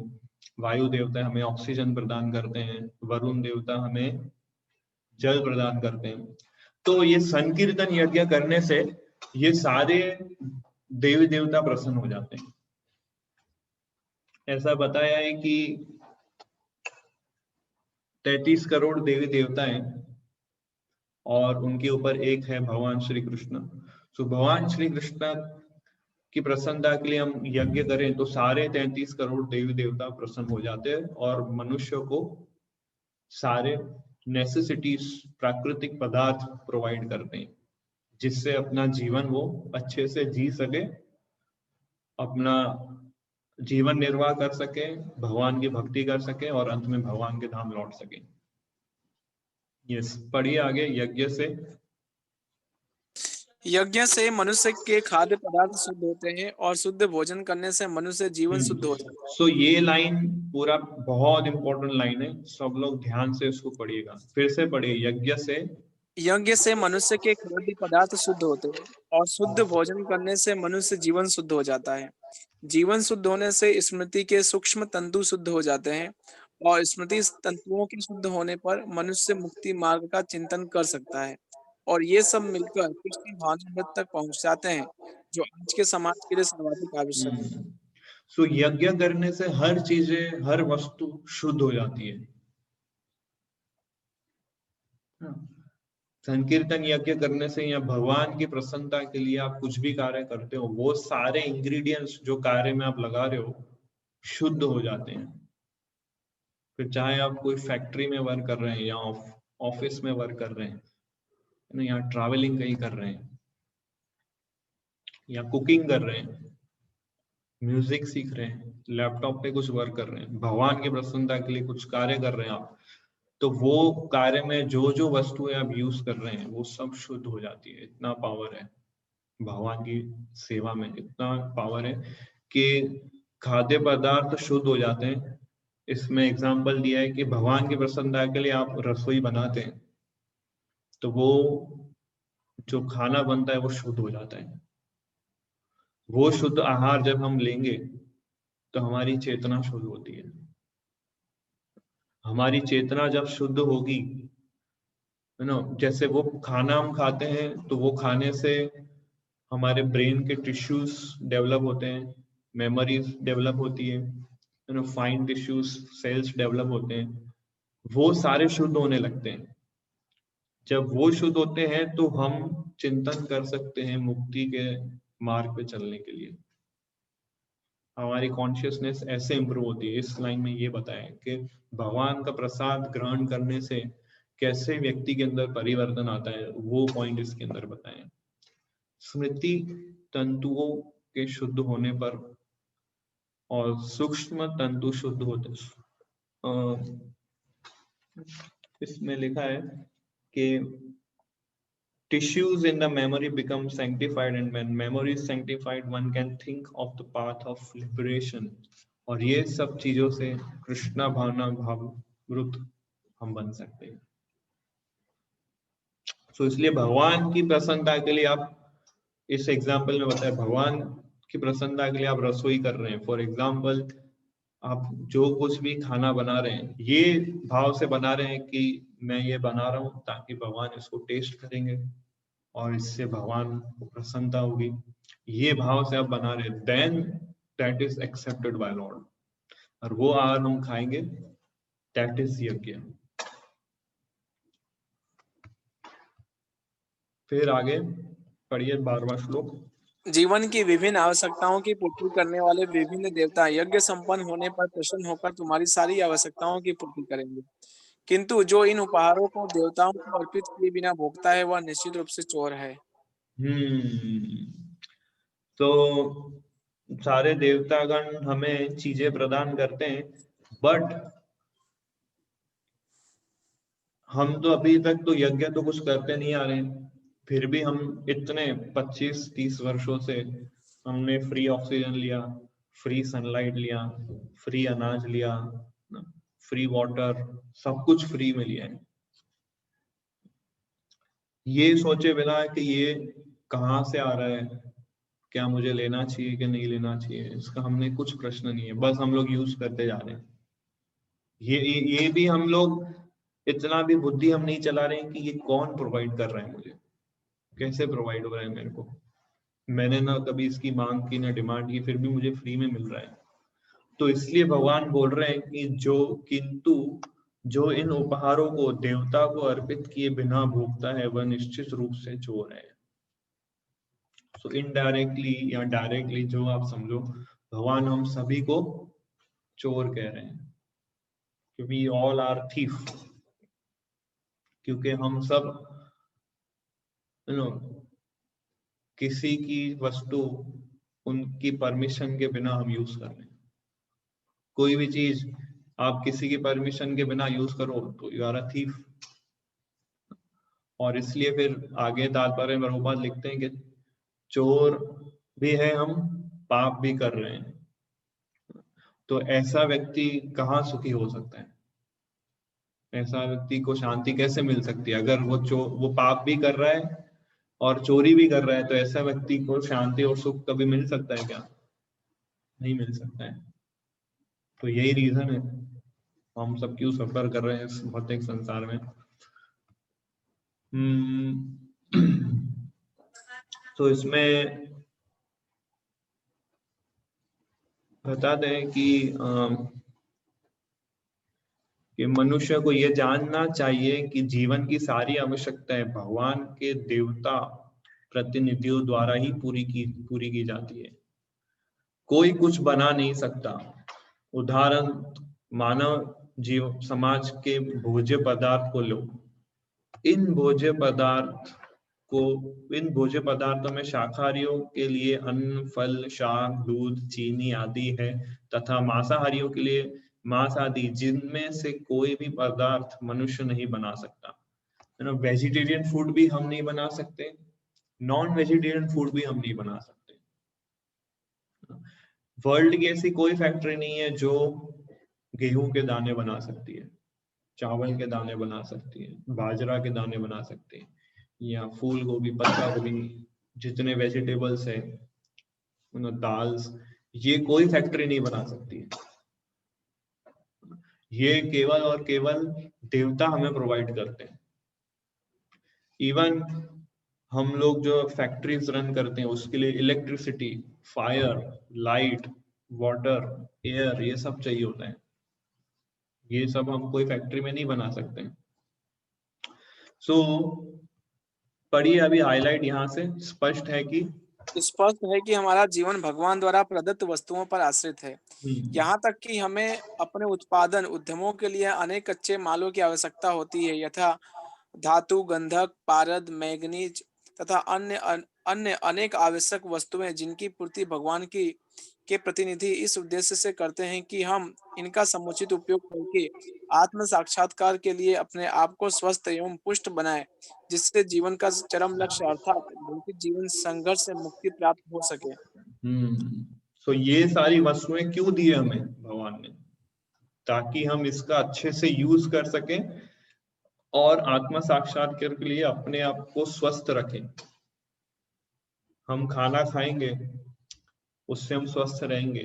वायु देवता हमें ऑक्सीजन प्रदान करते हैं, वरुण देवता हमें जल प्रदान करते हैं। तो ये संकीर्तन यज्ञ करने से ये सारे देवी देवता प्रसन्न हो जाते हैं। ऐसा बताया है कि 33 करोड़ देवी देवता हैं और उनके ऊपर एक है भगवान श्री कृष्ण। तो भगवान श्री कृष्ण की प्रसन्नता के लिए हम यज्ञ करें तो सारे 33 करोड़ देवी देवता प्रसन्न हो जाते हैं और मनुष्य को सारे नेसेसिटीज, प्राकृतिक पदार्थ प्रोवाइड करते हैं, जिससे अपना जीवन वो अच्छे से जी सके, अपना जीवन निर्वाह कर सके, भगवान की भक्ति कर सके और अंत में भगवान के धाम लौट सके। यस, पढ़िए आगे। यज्ञ से मनुष्य के खाद्य पदार्थ शुद्ध होते हैं और शुद्ध भोजन करने से मनुष्य जीवन शुद्ध हो जाता है। सो ये लाइन पूरा बहुत इंपॉर्टेंट लाइन है, सब लोग ध्यान से इसको पढ़िएगा। फिर से पढ़िए। यज्ञ से मनुष्य के खाद्य पदार्थ शुद्ध होते हैं और शुद्ध भोजन करने से मनुष्य जीवन शुद्ध हो जाता है। जीवन शुद्ध होने से स्मृति के सूक्ष्म तंतु शुद्ध हो जाते हैं और स्मृति तंतुओं के शुद्ध होने पर मनुष्य मुक्ति मार्ग का चिंतन कर सकता है और ये सब मिलकर कृष्ण भावनामृत तक पहुंच जाते हैं, जो आज के समाज के लिए सर्वाधिक आवश्यक है। सो यज्ञ करने से हर चीजें, हर वस्तु शुद्ध हो जाती है। संकीर्तन यज्ञ करने से या भगवान की प्रसन्नता के लिए आप कुछ भी कार्य करते हो, वो सारे इंग्रेडिएंट्स जो कार्य में आप लगा रहे हो शुद्ध हो जाते हैं। फिर चाहे आप कोई फैक्ट्री में वर्क कर रहे हैं या ऑफिस में वर्क कर रहे हैं, या ट्रैवलिंग कहीं कर रहे हैं, या कुकिंग कर रहे हैं, म्यूजिक सीख रहे हैं, लैपटॉप पे कुछ वर्क कर रहे हैं, भगवान की प्रसन्नता के लिए कुछ कार्य कर रहे हैं आप, तो वो कार्य में जो जो वस्तुएं आप यूज कर रहे हैं वो सब शुद्ध हो जाती है। इतना पावर है भगवान की सेवा में, इतना पावर है कि खाद्य पदार्थ शुद्ध हो जाते हैं। इसमें एग्जाम्पल दिया है कि भगवान की प्रसन्नता के लिए आप रसोई बनाते हैं तो वो जो खाना बनता है वो शुद्ध हो जाता है। वो शुद्ध आहार जब हम लेंगे तो हमारी चेतना शुद्ध होती है। हमारी चेतना जब शुद्ध होगी, है ना, जैसे वो खाना हम खाते हैं तो वो खाने से हमारे ब्रेन के टिश्यूज डेवलप होते हैं, मेमोरीज डेवलप होती है, ना, फाइन टिश्यूज सेल्स डेवलप होते हैं, वो सारे शुद्ध होने लगते हैं। जब वो शुद्ध होते हैं तो हम चिंतन कर सकते हैं मुक्ति के मार्ग पे चलने के लिए। हमारी कॉन्शियसनेस ऐसे इंप्रूव होती है। इस लाइन में ये बताया कि भगवान का प्रसाद ग्रहण करने से कैसे व्यक्ति के अंदर परिवर्तन आता है, वो पॉइंट इसके अंदर बताए। स्मृति तंतुओं के शुद्ध होने पर और सूक्ष्म तंतु शुद्ध होते, इसमें लिखा है कि tissues in the memory become sanctified, and when memory is sanctified one can think of the path of liberation। और ये सब चीजों से कृष्णा भावना भावृत हम बन सकते हैं। तो इसलिए भगवान की प्रसन्नता के लिए आप, इस एग्जाम्पल में बताया, भगवान की प्रसन्नता के लिए आप रसोई कर रहे हैं। फॉर एग्जाम्पल आप जो कुछ भी खाना बना रहे हैं ये भाव से बना रहे हैं कि मैं ये बना रहा हूँ ताकि भगवान इसको टेस्ट करेंगे और इससे भगवान को प्रसन्नता होगी, ये भाव से आप बना रहे, then that is accepted by lord. और वो आहार हम खाएंगे, दैट इज यज्ञ। फिर आगे पढ़िए 12वां श्लोक। जीवन की विभिन्न आवश्यकताओं की पूर्ति करने वाले विभिन्न देवता यज्ञ संपन्न होने पर प्रसन्न होकर तुम्हारी सारी आवश्यकताओं की पूर्ति करेंगे, किंतु जो इन उपहारों को देवताओं को अर्पित किए बिना भोगता है वह निश्चित रूप से चोर है। तो सारे देवतागण हमें चीजें प्रदान करते हैं, बट हम तो अभी तक तो यज्ञ तो कुछ करते नहीं आ रहे हैं। फिर भी हम इतने 25-30 वर्षों से हमने फ्री ऑक्सीजन लिया, फ्री सनलाइट लिया, फ्री अनाज लिया, फ्री वाटर, सब कुछ फ्री में लिया है, ये सोचे बिना कि ये कहाँ से आ रहा है, क्या मुझे लेना चाहिए कि नहीं लेना चाहिए, इसका हमने कुछ प्रश्न नहीं है, बस हम लोग यूज करते जा रहे हैं। ये भी हम लोग इतना भी बुद्धि हम नहीं चला रहे हैं कि ये कौन प्रोवाइड कर रहा है मुझे, कैसे प्रोवाइड हो रहा है मेरे को, मैंने ना कभी इसकी मांग की ना डिमांड की, फिर भी मुझे फ्री में मिल रहा है। तो इसलिए भगवान बोल रहे हैं कि किंतु जो इन उपहारों को देवता को अर्पित किए बिना भोगता है वह निश्चित रूप से चोर है। सो इनडायरेक्टली या डायरेक्टली जो आप समझो, भगवान हम सभी को चोर कह रहे हैं, क्योंकि ऑल आर थीफ, क्योंकि हम सब किसी की वस्तु उनकी परमिशन के बिना हम यूज कर रहे हैं। कोई भी चीज आप किसी की परमिशन के बिना यूज करो तो यू आर अ थीफ। और इसलिए फिर आगे तात्पर्य में प्रभुपाद लिखते हैं कि चोर भी है हम, पाप भी कर रहे हैं, तो ऐसा व्यक्ति कहाँ सुखी हो सकता है, ऐसा व्यक्ति को शांति कैसे मिल सकती है? अगर वो पाप भी कर रहा है और चोरी भी कर रहा है, तो ऐसा व्यक्ति को शांति और सुख कभी मिल सकता है क्या? नहीं मिल सकता है। तो यही रीजन है हम सब क्यों सफर कर रहे हैं इस भौतिक संसार में। तो इसमें बता दें कि कि मनुष्य को ये जानना चाहिए कि जीवन की सारी आवश्यकताएं भगवान के देवता प्रतिनिधियों द्वारा ही पूरी की जाती है। कोई कुछ बना नहीं सकता। उदाहरण, मानव जीव समाज के भोज्य पदार्थ को लो। इन भोज्य पदार्थों में शाकाहारियों के लिए अन्न, फल, शाक, दूध, चीनी आदि है तथा मांसाहारियों के लिए मांस आदि, जिनमें से कोई भी पदार्थ मनुष्य नहीं बना सकता। वेजिटेरियन फूड भी हम नहीं बना सकते, नॉन वेजिटेरियन फूड भी हम नहीं बना सकते। वर्ल्ड की ऐसी कोई फैक्ट्री नहीं है जो गेहूं के दाने बना सकती है, चावल के दाने बना सकती है, बाजरा के दाने बना सकती है, या फूल गोभी, पत्ता गोभी, जितने वेजिटेबल्स है, दाल्स, ये कोई फैक्ट्री नहीं बना सकती है। ये केवल और केवल देवता हमें प्रोवाइड करते हैं। इवन हम लोग जो फैक्ट्रीज रन करते हैं उसके लिए electricity, fire, light, water, air, ये सब चाहिए होता है। ये सब हम कोई फैक्ट्री में नहीं बना सकते। सो पढ़िए, अभी हाईलाइट यहाँ से स्पष्ट है कि हमारा जीवन भगवान द्वारा प्रदत्त वस्तुओं पर आश्रित है। यहाँ तक कि हमें अपने उत्पादन उद्यमों के लिए अनेक कच्चे मालों की आवश्यकता होती है, यथा धातु, गंधक, पारद, मैग्नीज तथा अन्य अनेक आवश्यक वस्तुएं, जिनकी पूर्ति भगवान के प्रतिनिधि इस उद्देश्य से करते हैं कि हम इनका समुचित उपयोग करके आत्म साक्षात्कार के लिए अपने आप को स्वस्थ एवं पुष्ट बनाएं, जिससे जीवन का चरम लक्ष्य अर्थात भौतिक जीवन संघर्ष से मुक्ति प्राप्त हो सके। सो ये सारी वस्तुएं क्यों दी हमें भगवान ने? ताकि हम इसका अच्छे से यूज कर सकें और आत्म साक्षात्कार के लिए अपने आप को स्वस्थ रखें। हम खाना खाएंगे, उससे हम स्वस्थ रहेंगे,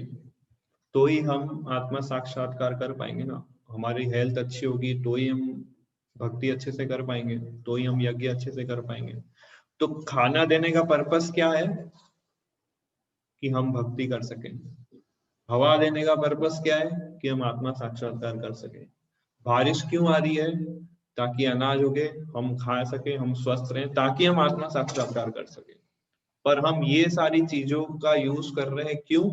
तो ही हम आत्म साक्षात्कार कर पाएंगे ना। हमारी हेल्थ अच्छी होगी तो ही हम भक्ति अच्छे से कर पाएंगे, तो ही हम यज्ञ अच्छे से कर पाएंगे। तो खाना देने का पर्पस क्या है? कि हम भक्ति कर सकें। हवा देने का पर्पस क्या है? कि हम आत्मा साक्षात्कार कर सकें। बारिश क्यों आ रही है? ताकि अनाज उगे, हम खा सके, हम स्वस्थ रहें, ताकि हम आत्मा साक्षात्कार कर सके। पर हम ये सारी चीजों का यूज कर रहे हैं क्यों?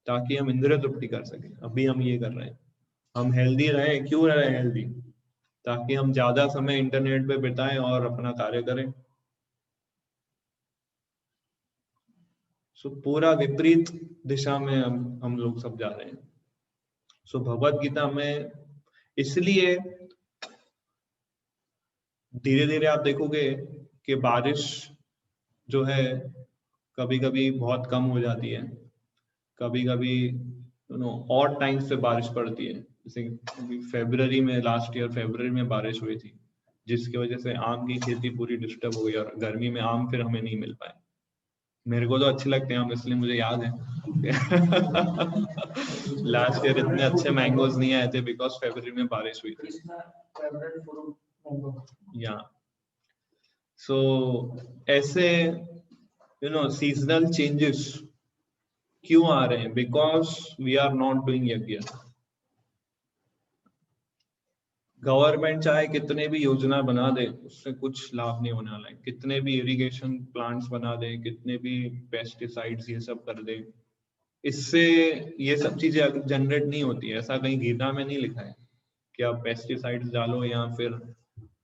ताकि हम इंद्रिय तृप्ति कर सके। अभी हम ये कर रहे हैं। हम हेल्दी रहे, क्यों रहे हेल्दी? ताकि हम ज्यादा समय इंटरनेट पे बिताएं और अपना कार्य करें। सो पूरा विपरीत दिशा में हम लोग सब जा रहे हैं। सो भगवत गीता में इसलिए धीरे धीरे आप देखोगे कि बारिश जो है कभी कभी बहुत कम हो जाती है, कभी कभी ऑड टाइम्स पे बारिश पड़ती है। जैसे फरवरी में, लास्ट ईयर फरवरी में बारिश हुई थी, जिसकी वजह से आम की खेती पूरी डिस्टर्ब हो गई और गर्मी में आम फिर हमें नहीं मिल पाए। मेरे को तो अच्छे लगते हैं आम, इसलिए मुझे याद है। लास्ट ईयर इतने अच्छे मैंगोज नहीं आए थे बिकॉज फरवरी में बारिश हुई थी। या सो ऐसे सीजनल चेंजेस क्यों आ रहे हैं? Because we are not doing yagya. Government चाहे कितने भी योजना बना दे, उससे कुछ लाभ नहीं होने वाला है। कितने भी इरिगेशन प्लांट्स बना दे, कितने भी पेस्टिसाइड्स ये सब कर दे, इससे ये सब चीजें जनरेट नहीं होती है। ऐसा कहीं गीता में नहीं लिखा है कि आप पेस्टिसाइड्स डालो या फिर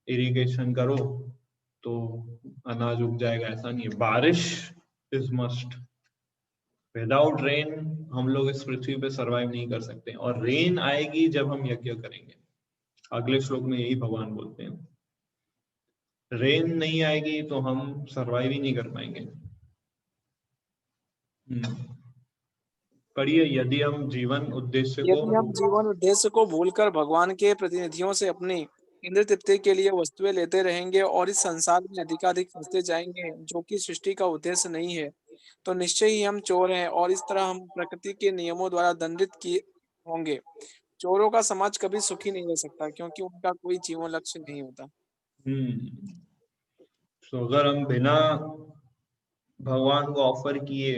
इरिगेशन करो तो अनाज उग जाएगा। ऐसा नहीं है। बारिश इज मस्ट। विदाउट रेन हम लोग इस पृथ्वी पे सरवाइव नहीं कर सकते, और रेन आएगी जब हम यज्ञ करेंगे। अगले श्लोक में यही भगवान बोलते हैं। रेन नहीं आएगी तो हम सरवाइव ही नहीं कर पाएंगे। पढ़िए, यदि हम जीवन उद्देश्य को भूलकर भगवान के प्रतिनिधियों से अपनी इंद्र तृप्ति के लिए वस्तुएं लेते रहेंगे और इस संसार में अधिकाधिक फंसते जाएंगे, जो कि सृष्टि का उद्देश्य नहीं है, तो निश्चय ही हम चोर हैं और इस तरह हम प्रकृति के नियमों द्वारा दंडित किए होंगे। चोरों का समाज कभी सुखी नहीं रह सकता, क्योंकि उनका कोई जीवन लक्ष्य नहीं होता। तो अगर हम बिना भगवान को ऑफर किए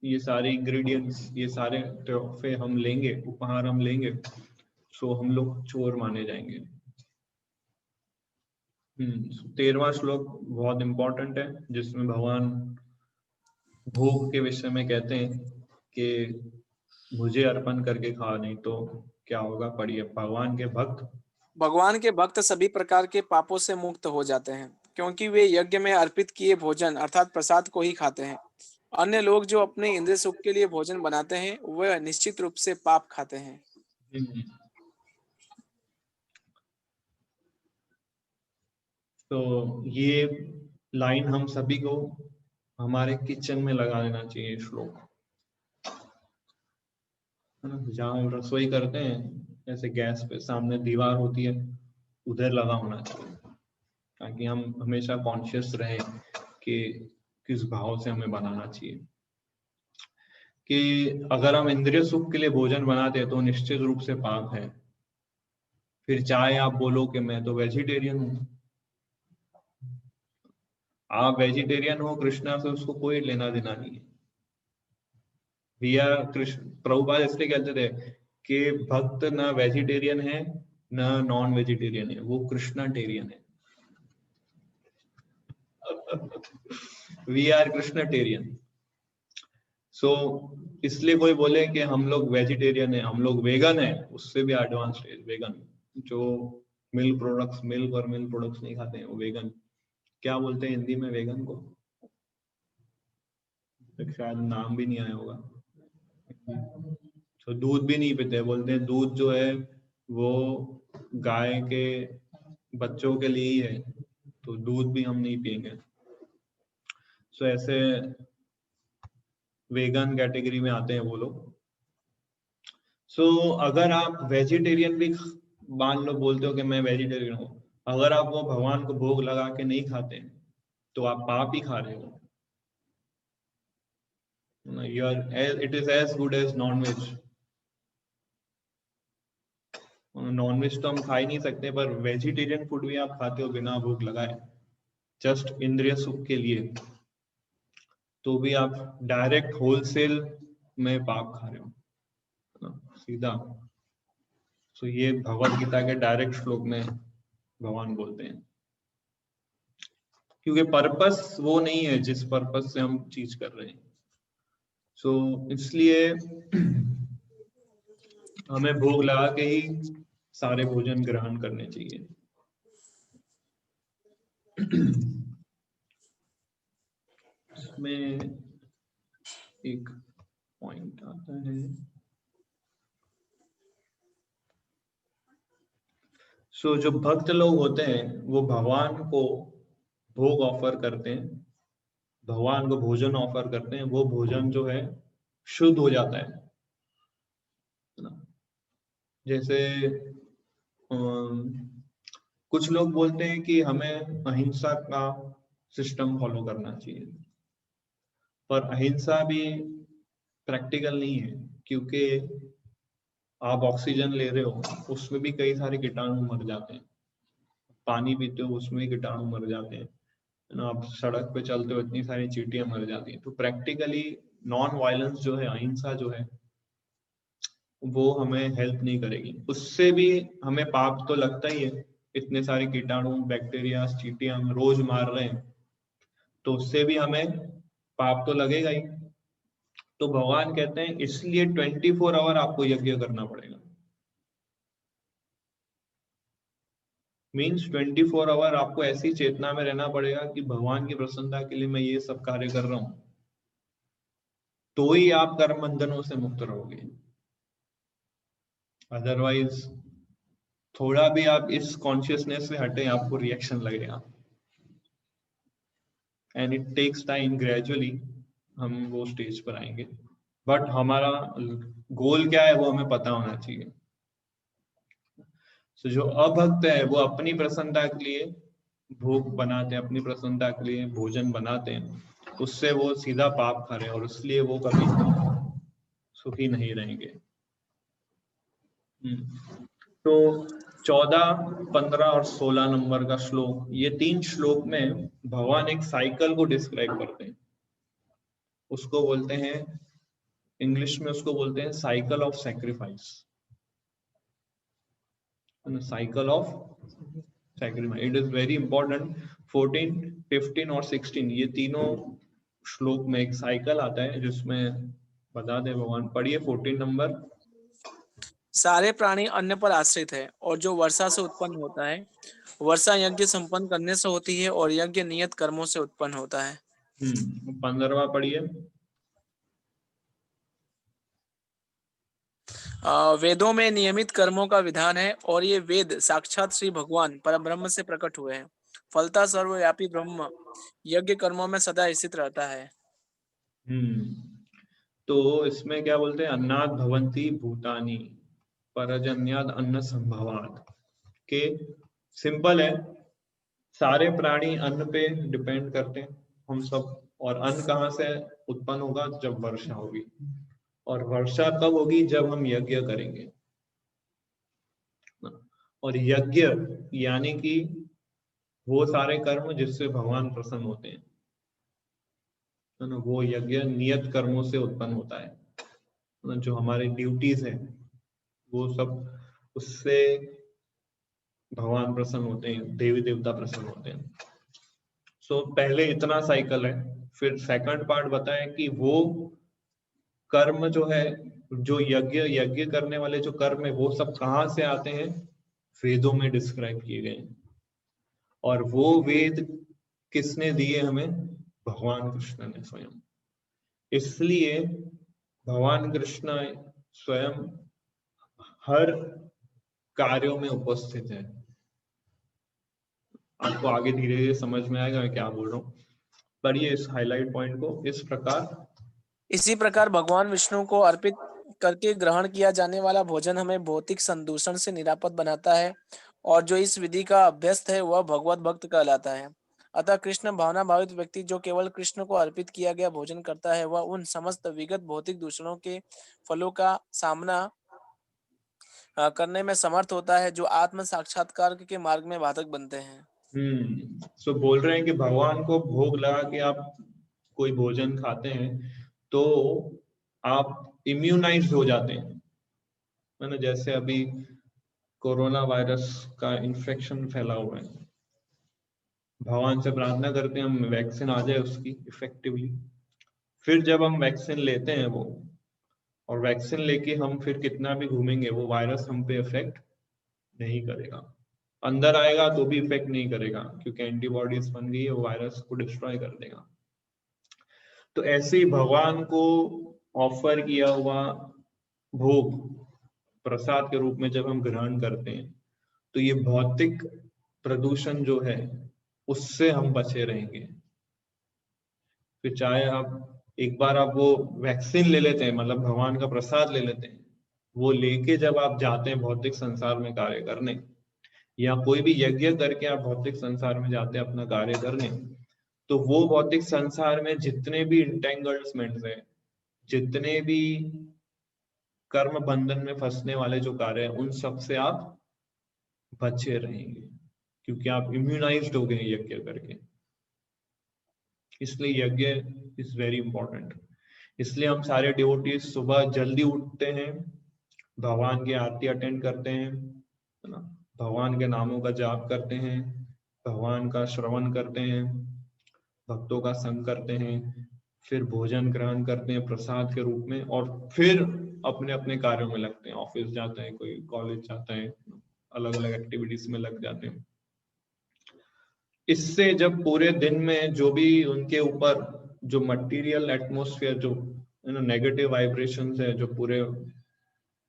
ये सारे इंग्रेडिएंट्स, ये सारे तोहफे हम लेंगे, उपहार हम लेंगे, सो हम लोग चोर माने जाएंगे। 13वां श्लोक बहुत इंपॉर्टेंट है, जिसमें भगवान भोग के विषय में कहते हैं कि मुझे अर्पण करके खा, नहीं तो क्या होगा। पढ़िए, भगवान के भक्त सभी प्रकार के पापों से मुक्त हो जाते हैं, क्योंकि वे यज्ञ में अर्पित किए भोजन अर्थात प्रसाद को ही खाते हैं। अन्य लोग जो अपने इंद्रिय सुख के लिए भोजन बनाते हैं, वह निश्चित रूप से पाप खाते हैं। तो ये लाइन हम सभी को हमारे किचन में लगा देना चाहिए, श्लोक, है ना। जहाँ हम रसोई करते हैं, ऐसे गैस पे सामने दीवार होती है, उधर लगा होना चाहिए, ताकि हम हमेशा कॉन्शियस रहे कि किस भाव से हमें बनाना चाहिए। कि अगर हम इंद्रिय सुख के लिए भोजन बनाते हैं तो निश्चित रूप से पाप है। फिर चाहे आप बोलो कि मैं तो वेजिटेरियन हूँ, आप वेजिटेरियन हो, कृष्णा से उसको कोई लेना देना नहीं है। भैया कृष्ण प्रभुपाद इसलिए कहते थे कि भक्त ना वेजिटेरियन है ना नॉन वेजिटेरियन है, वो कृष्णाटेरियन है। We are कृष्णाटेरियन। सो इसलिए कोई बोले कि हम लोग वेजिटेरियन है, हम लोग वेगन है, उससे भी एडवांस स्टेज वेगन, जो मिल्क और मिल्क प्रोडक्ट्स नहीं खाते हैं, वो वेगन। क्या बोलते हैं हिंदी में वेगन को? शायद नाम भी नहीं आया होगा। तो दूध भी नहीं पीते, बोलते हैं दूध जो है वो गाय के बच्चों के लिए ही है, तो दूध भी हम नहीं पिएंगे। सो ऐसे वेगन कैटेगरी में आते हैं वो लोग। सो अगर आप वेजिटेरियन भी मान लो, बोलते हो कि मैं वेजिटेरियन हूँ, अगर आप वो भगवान को भोग लगा के नहीं खाते तो आप पाप ही खा रहे हो। It is as good as nonveg. Nonveg तो हम खा ही नहीं सकते, पर वेजिटेरियन फूड भी आप खाते हो बिना भूख लगाए, जस्ट इंद्रिय सुख के लिए, तो भी आप डायरेक्ट होलसेल में पाप खा रहे हो, सीधा। तो ये भगवत गीता के डायरेक्ट श्लोक में भगवान बोलते हैं, क्योंकि पर्पस वो नहीं है जिस पर्पस से हम चीज कर रहे हैं। सो इसलिए हमें भोग लगा के ही सारे भोजन ग्रहण करने चाहिए। इसमें एक पॉइंट आता है, सो जो भक्त लोग होते हैं वो भगवान को भोग ऑफर करते हैं, भगवान को भोजन ऑफर करते हैं, वो भोजन जो है शुद्ध हो जाता है ना। जैसे कुछ लोग बोलते हैं कि हमें अहिंसा का सिस्टम फॉलो करना चाहिए, पर अहिंसा भी प्रैक्टिकल नहीं है, क्योंकि आप ऑक्सीजन ले रहे हो, उसमें भी कई सारे कीटाणु मर जाते हैं। पानी पीते हो, उसमें भी कीटाणु मर जाते हैं, है ना। आप सड़क पे चलते हो, इतनी सारी चींटियां मर जाती हैं। तो प्रैक्टिकली नॉन वायलेंस जो है, अहिंसा जो है, वो हमें हेल्प नहीं करेगी। उससे भी हमें पाप तो लगता ही है, इतने सारे कीटाणु, बैक्टीरिया, चींटियां हम रोज मार रहे हैं, तो उससे भी हमें पाप तो लगेगा ही। तो भगवान कहते हैं इसलिए 24 आवर आपको यज्ञ करना पड़ेगा। मीन्स 24 आवर आपको ऐसी चेतना में रहना पड़ेगा कि भगवान की प्रसन्नता के लिए मैं ये सब कार्य कर रहा हूं, तो ही आप कर्म बंधनों से मुक्त रहोगे। अदरवाइज थोड़ा भी आप इस कॉन्शियसनेस से हटे, आपको रिएक्शन लगेगा, and it takes time, gradually हम वो स्टेज पर आएंगे। बट हमारा गोल क्या है वो हमें पता होना चाहिए। तो जो अभक्त है वो अपनी प्रसन्नता के लिए भोग बनाते हैं, अपनी प्रसन्नता के लिए भोजन बनाते हैं, उससे वो सीधा पाप खा रहे हैं, और इसलिए वो कभी सुखी नहीं रहेंगे। तो 14, 15 और 16 नंबर का श्लोक, ये 3 श्लोक में भगवान एक साइकिल को डिस्क्राइब करते हैं। उसको बोलते हैं, इंग्लिश में उसको बोलते हैं cycle of sacrifice. Cycle of sacrifice, it is very important. 14, 15 और 16 ये तीनों श्लोक में एक साइकिल आता है जिसमें बता दे भगवान। पढ़िए 14 नंबर। सारे प्राणी अन्न पर आश्रित है और जो वर्षा से उत्पन्न होता है वर्षा यज्ञ संपन्न करने से होती है और यज्ञ नियत कर्मों से उत्पन्न होता है। 15वां पढ़िए। वेदों में नियमित कर्मों का विधान है और ये वेद साक्षात श्री भगवान परब्रह्म से प्रकट हुए हैं। फलता सर्वव्यापी ब्रह्म यज्ञ कर्मों में सदा स्थित रहता है। तो इसमें क्या बोलते हैं, अन्नाद भवंती भूतानी परजन्याद अन्न संभवात के सिंपल है, सारे प्राणी अन्न पे डिपेंड करते हैं हम सब। और अन्न कहाँ से उत्पन्न होगा, जब वर्षा होगी। और वर्षा कब होगी, जब हम यज्ञ करेंगे। और यज्ञ यानी कि वो सारे कर्म जिससे भगवान प्रसन्न होते हैं, है ना। वो यज्ञ नियत कर्मों से उत्पन्न होता है ना, जो हमारे ड्यूटीज है वो सब, उससे भगवान प्रसन्न होते हैं, देवी देवता प्रसन्न होते हैं। सो पहले इतना साइकिल है। फिर सेकंड पार्ट बताया कि वो कर्म जो है, जो यज्ञ यज्ञ करने वाले जो कर्म है वो सब कहाँ से आते हैं, वेदों में डिस्क्राइब किए गए हैं। और वो वेद किसने दिए हमें, भगवान कृष्ण ने स्वयं। इसलिए भगवान कृष्ण स्वयं हर कार्यों में उपस्थित है। आपको आगे धीरे धीरे समझ में आएगा मैं क्या बोल रहा हूँ। पढ़िए इस हाईलाइट पॉइंट को इस प्रकार। इसी प्रकार भगवान विष्णु को अर्पित करके ग्रहण किया जाने वाला भोजन हमें भौतिक संदूषण से निरापद बनाता है और जो इस विधि का अभ्यस्त है वह भगवत भक्त कहलाता है। अतः कृष्ण भावना भावित व्यक्ति जो केवल कृष्ण को अर्पित किया गया भोजन करता है वह उन समस्त विगत भौतिक दूषणों के फलों का सामना करने में समर्थ होता है जो आत्म साक्षात्कार के मार्ग में बाधक बनते हैं। सो बोल रहे हैं कि भगवान को भोग लगा के आप कोई भोजन खाते हैं तो आप इम्यूनाइज हो जाते हैं, है ना। जैसे अभी कोरोना वायरस का इन्फेक्शन फैला हुआ है, भगवान से प्रार्थना करते हैं हम वैक्सीन आ जाए उसकी इफेक्टिवली। फिर जब हम वैक्सीन लेते हैं वो, और वैक्सीन लेके हम फिर कितना भी घूमेंगे वो वायरस हम पे इफेक्ट नहीं करेगा। अंदर आएगा तो भी इफेक्ट नहीं करेगा क्योंकि एंटीबॉडीज बन गई है, वो वायरस को डिस्ट्रॉय कर देगा। तो ऐसे ही भगवान को ऑफर किया हुआ भोग प्रसाद के रूप में जब हम ग्रहण करते हैं तो ये भौतिक प्रदूषण जो है उससे हम बचे रहेंगे। फिर चाहे आप एक बार आप वो वैक्सीन ले लेते हैं, मतलब भगवान का प्रसाद ले लेते हैं, वो लेके जब आप जाते हैं भौतिक संसार में कार्य करने, या कोई भी यज्ञ करके आप भौतिक संसार में जाते हैं अपना कार्य करने, तो वो भौतिक संसार में जितने भी इंटेंगल्समेंट्स है, जितने भी कर्म बंधन में फंसने वाले जो कार्य है, उन सब से आप बचे रहेंगे क्योंकि आप इम्यूनाइज्ड हो गए यज्ञ करके। इसलिए यज्ञ इज वेरी इंपॉर्टेंट। इसलिए हम सारे डिवोटीज सुबह जल्दी उठते हैं, भगवान की आरती अटेंड करते हैं, है ना, भगवान के नामों का जाप करते हैं, भगवान का श्रवण करते हैं, भक्तों का संग करते हैं, फिर भोजन ग्रहण करते हैं प्रसाद के रूप में, और फिर अपने अपने कार्यों में लगते हैं। ऑफिस जाते हैं, कोई कॉलेज जाता है, अलग अलग एक्टिविटीज में लग जाते हैं। इससे जब पूरे दिन में जो भी उनके ऊपर जो मटेरियल एटमॉस्फेयर, जो नेगेटिव वाइब्रेशंस है जो पूरे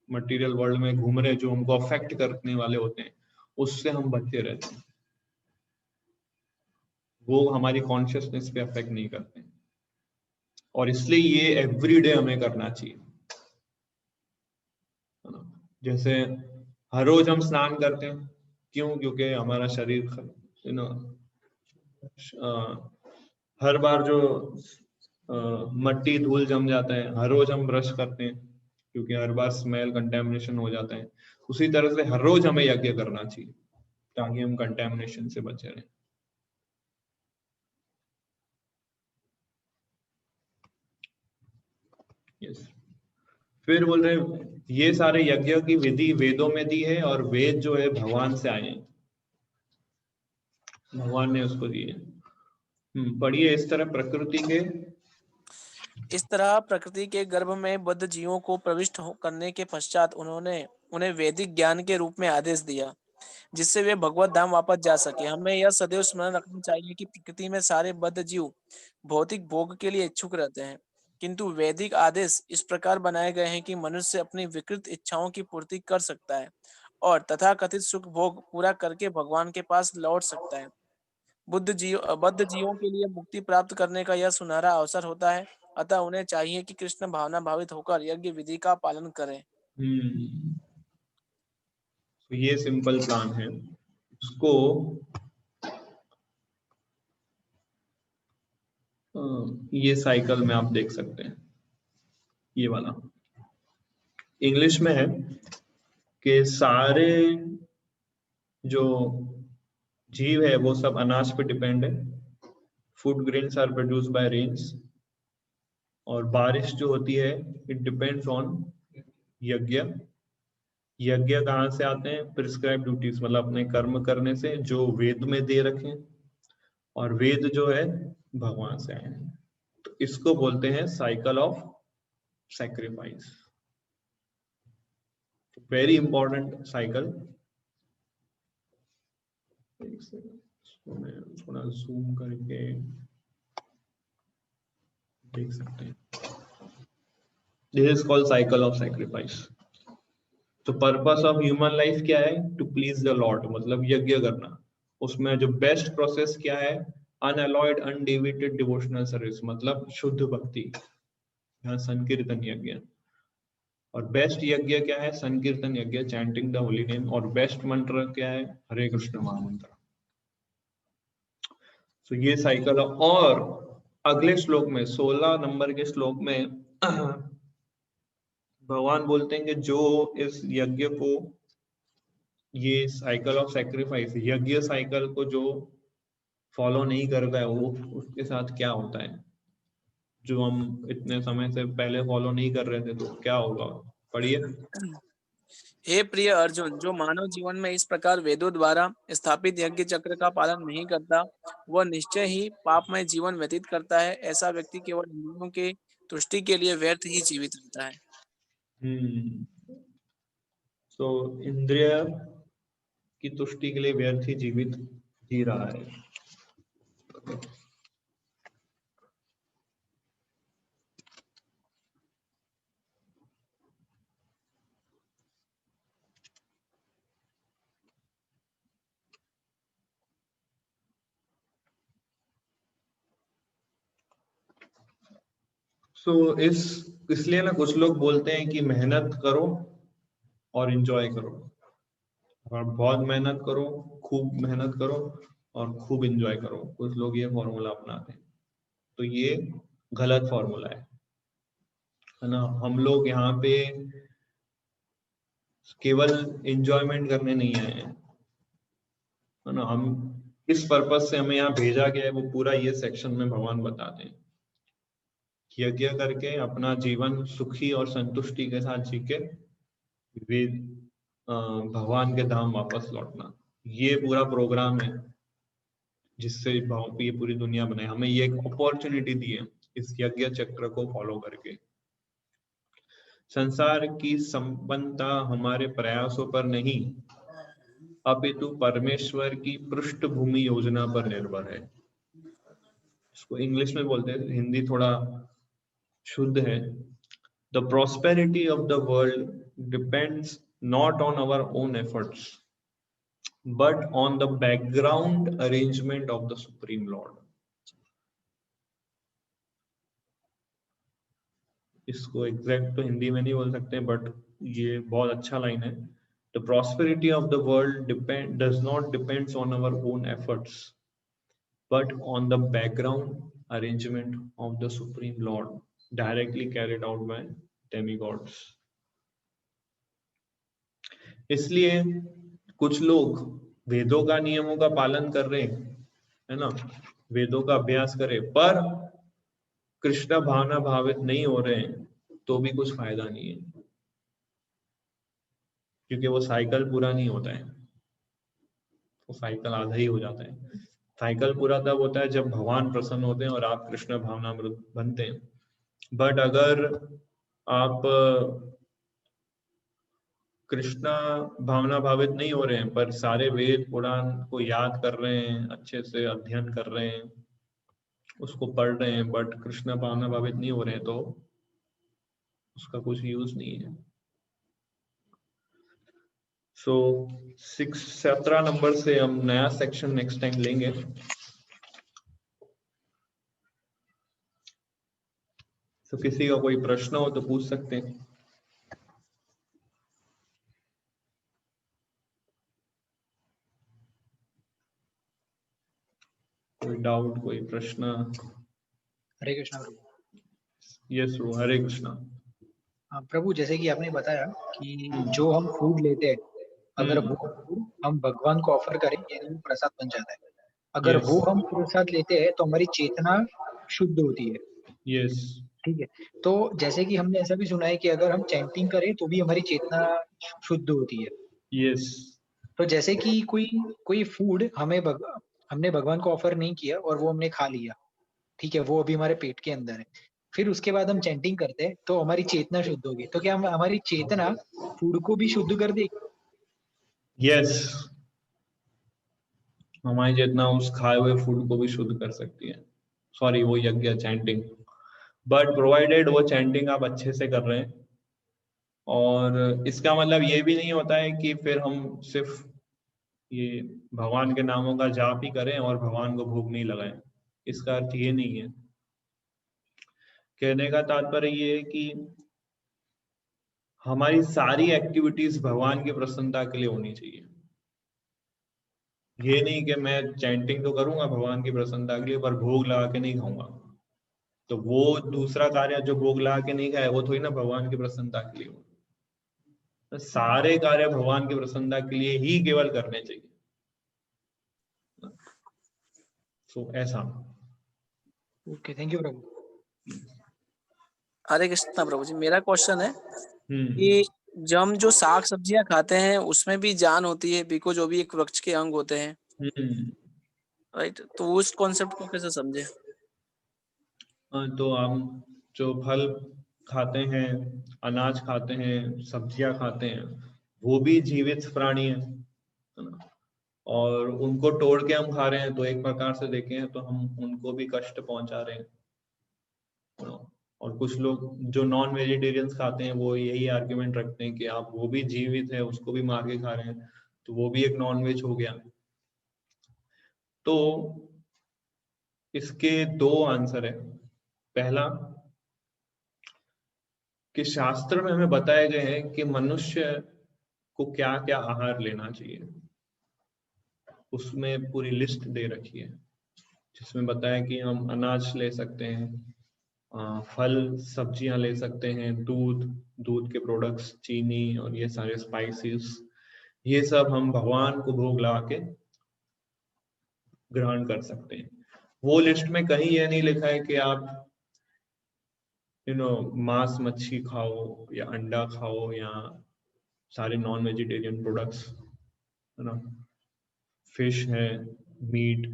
मटेरियल वर्ल्ड में घूम रहे, जो हमको अफेक्ट करने वाले होते हैं, उससे हम बचे रहते हैं। वो हमारी कॉन्शियसनेस पे अफेक्ट नहीं करते हैं। और इसलिए ये एवरीडे हमें करना चाहिए, है ना। जैसे हर रोज हम स्नान करते हैं, क्यों? क्योंकि हमारा शरीर, यू नो, हर बार जो मट्टी धूल जम जाता है, हर रोज हम ब्रश करते हैं क्योंकि हर बार स्मेल कंटेमिनेशन हो जाता है। उसी तरह से हर रोज हमें यज्ञ करना चाहिए ताकि हम कंटेमिनेशन से बचे रहें। यस। फिर बोल रहे ये सारे यज्ञ की विधि वेदों में दी है, और वेद जो है भगवान से आए हैं, भगवान ने उसको दिए। पढ़िए। इस तरह प्रकृति के गर्भ में बद्ध जीवों को प्रविष्ट करने के पश्चात उन्होंने उन्हें वैदिक ज्ञान के रूप में आदेश दिया, जिससे वे भगवत धाम वापस जा सके। हमें यह सदैव स्मरण रखना चाहिए कि प्रकृति में सारे बद्ध जीव भौतिक भोग के लिए इच्छुक रहते हैं, किंतु वैदिक आदेश इस प्रकार बनाए गए हैं कि मनुष्य अपनी विकृत इच्छाओं की पूर्ति कर सकता है और तथाकथित सुख भोग पूरा करके भगवान के पास लौट सकता है। बद्ध जीवों के लिए मुक्ति प्राप्त करने का यह सुनहरा अवसर होता है, अतः उन्हें चाहिए कि कृष्ण भावना भावित होकर यज्ञ विधि का पालन करें। तो ये सिंपल प्लान है। उसको ये साइकिल में आप देख सकते हैं, ये वाला इंग्लिश में है कि सारे जो जीव है वो सब अनाज पे डिपेंड है। Food grains are produce by rains, और बारिश जो होती है इट डिपेंड्स ऑन यज्ञ। यज्ञ कहाँ से आते हैं? प्रिस्क्राइब ड्यूटीज, मतलब अपने कर्म करने से जो वेद में दे रखे, और वेद जो है भगवान से आए हैं। तो इसको बोलते हैं cycle of sacrifice. Very important cycle. थोड़ा जूम करके देख सकते हैं। This is called cycle of sacrifice. तो पर्पस ऑफ ह्यूमन लाइफ क्या है? टू प्लीज द लॉर्ड, मतलब यज्ञ करना। उसमें जो बेस्ट प्रोसेस क्या है? अनअलॉयड अनडेविएटेड डिवोशनल सर्विस, मतलब शुद्ध भक्ति, यहाँ संकीर्तन यज्ञ। और बेस्ट यज्ञ क्या है? संकीर्तन यज्ञ, चैंटिंग द होली नेम। और बेस्ट मंत्र क्या है? हरे कृष्ण महामंत्र। तो ये साइकिल। और अगले श्लोक में 16 नंबर के श्लोक में भगवान बोलते हैं कि जो इस यज्ञ को, ये साइकिल ऑफ सैक्रिफाइस यज्ञ साइकिल को जो फॉलो नहीं करता है, वो उसके साथ क्या होता है, जो हम इतने समय से पहले फॉलो नहीं कर रहे थे, तो क्या होगा? पढ़िए। हे प्रिय अर्जुन, जो मानव जीवन में इस प्रकार वेदों द्वारा स्थापित यज्ञ चक्र का पालन नहीं करता, वह निश्चय ही पापमय जीवन व्यतीत करता है। ऐसा व्यक्ति केवल इंद्रियों के तुष्टि के लिए व्यर्थ ही जीवित रहता है। तो इंद्रिय की तुष्टि के लिए व्यर्थ ही जीवित जी रहा है। इसलिए ना कुछ लोग बोलते हैं कि मेहनत करो और एंजॉय करो, और बहुत मेहनत करो, खूब मेहनत करो और खूब एंजॉय करो। कुछ लोग ये फॉर्मूला अपनाते हैं, तो ये गलत फॉर्मूला है ना। हम लोग यहाँ पे केवल एंजॉयमेंट करने नहीं आए हैं, है ना। हम इस पर्पस से हमें यहाँ भेजा गया है, वो पूरा ये सेक्शन में भगवान बताते हैं। यज्ञ करके अपना जीवन सुखी और संतुष्टि के साथ जी के भगवान के धाम वापस लौटना, ये पूरा प्रोग्राम है जिससे ये पूरी दुनिया बनाई। हमें ये एक अपॉर्चुनिटी दी है इस यज्ञ चक्र को फॉलो करके। संसार की संपन्नता हमारे प्रयासों पर नहीं, अपितु परमेश्वर की पृष्ठभूमि योजना पर निर्भर है। इसको इंग्लिश में बोलते हैं, हिंदी थोड़ा शुद्ध है। The prosperity of the world depends not on our own efforts, but on the background arrangement of the Supreme Lord. इसको एग्जैक्ट तो हिंदी में नहीं बोल सकते, बट ये बहुत अच्छा लाइन है। The prosperity of the world does not depends on our own efforts, but on the background arrangement of the Supreme Lord, directly carried out by demigods. इसलिए कुछ लोग वेदों का नियमों का पालन कर रहे हैं, है ना, वेदों का अभ्यास करे, पर कृष्ण भावना भावित नहीं हो रहे हैं, तो भी कुछ फायदा नहीं है। क्योंकि वो साइकिल पूरा नहीं होता है, वो साइकिल आधा ही हो जाता है। साइकिल पूरा तब होता है जब भगवान प्रसन्न होते हैं और आप कृष्ण भावनामृत बनते हैं। बट अगर आप कृष्णा भावना भावित नहीं हो रहे हैं पर सारे वेद पुराण को याद कर रहे हैं, अच्छे से अध्ययन कर रहे हैं, उसको पढ़ रहे हैं, बट कृष्ण भावना भावित नहीं हो रहे हैं, तो उसका कुछ यूज नहीं है। सो 17 नंबर से हम नया सेक्शन नेक्स्ट टाइम लेंगे। तो किसी का कोई प्रश्न हो तो पूछ सकते हैं। कोई डाउट, कोई प्रश्न? हरे कृष्णा प्रभु। यस प्रभु, हरे कृष्णा। हाँ प्रभु, जैसे कि आपने बताया कि जो हम फूड लेते हैं, अगर वो फूड हम भगवान को ऑफर करें यानी वो प्रसाद बन जाता है। अगर Yes. वो हम प्रसाद लेते हैं तो हमारी चेतना शुद्ध होती है। यस। ठीक है, तो जैसे कि हमने ऐसा भी सुना है कि अगर हम चैंटिंग करें तो भी हमारी चेतना शुद्ध होती है। यस। तो जैसे कि कोई फूड हमने भगवान को ऑफर नहीं किया और वो हमने खा लिया, ठीक है, वो अभी हमारे पेट के अंदर है, फिर उसके बाद हम चैंटिंग करते हैं तो हमारी चेतना शुद्ध होगी। तो क्या हमारी चेतना फूड को भी शुद्ध कर देगी? यस, हमारी चेतना उस खाए हुए फूड को भी शुद्ध कर सकती है। सॉरी, वो यज्ञ चैंटिंग, बट प्रोवाइडेड वो चैंटिंग आप अच्छे से कर रहे हैं। और इसका मतलब ये भी नहीं होता है कि फिर हम सिर्फ ये भगवान के नामों का जाप ही करें और भगवान को भोग नहीं लगाएं। इसका अर्थ ये नहीं है। कहने का तात्पर्य ये है कि हमारी सारी एक्टिविटीज भगवान की प्रसन्नता के लिए होनी चाहिए। ये नहीं कि मैं चैंटिंग तो करूंगा भगवान की प्रसन्नता के लिए पर भोग लगा के नहीं खाऊंगा, तो वो दूसरा कार्य जो भोग लगा के नहीं खाए वो थोड़ी ना भगवान की प्रसन्नता के लिए हो। तो सारे कार्य भगवान की प्रसन्नता के लिए ही केवल करने चाहिए। सो ऐसा। ओके, थैंक यू प्रभु। हरे कृष्णा प्रभु जी, मेरा क्वेश्चन है कि जब हम जो साग सब्जियां खाते हैं उसमें भी जान होती है, बिकॉज जो भी एक वृक्ष के अंग होते हैं, राइट? तो उस कॉन्सेप्ट को कैसे समझे? तो हम जो फल खाते हैं, अनाज खाते हैं, सब्जियां खाते हैं, वो भी जीवित प्राणी है ना? और उनको तोड़ के हम खा रहे हैं तो एक प्रकार से देखें तो हम उनको भी कष्ट पहुंचा रहे हैं। और कुछ लोग जो नॉन वेजिटेरियंस खाते हैं वो यही आर्ग्यूमेंट रखते हैं कि आप वो भी जीवित है, उसको भी मार के खा रहे हैं, तो वो भी एक नॉन वेज हो गया। तो इसके दो आंसर है। पहला कि शास्त्र में हमें बताए गए हैं कि मनुष्य को क्या क्या आहार लेना चाहिए, उसमें पूरी लिस्ट दे रखी है जिसमें बताया कि हम अनाज ले सकते हैं, फल सब्जियां ले सकते हैं, दूध के प्रोडक्ट्स, चीनी और ये सारे स्पाइसेस, ये सब हम भगवान को भोग लगा के ग्रहण कर सकते हैं। वो लिस्ट में कहीं ये नहीं लिखा है कि आप मांस मच्छी खाओ या अंडा खाओ या सारे नॉन वेजिटेरियन प्रोडक्ट्स, है ना, फिश है, मीट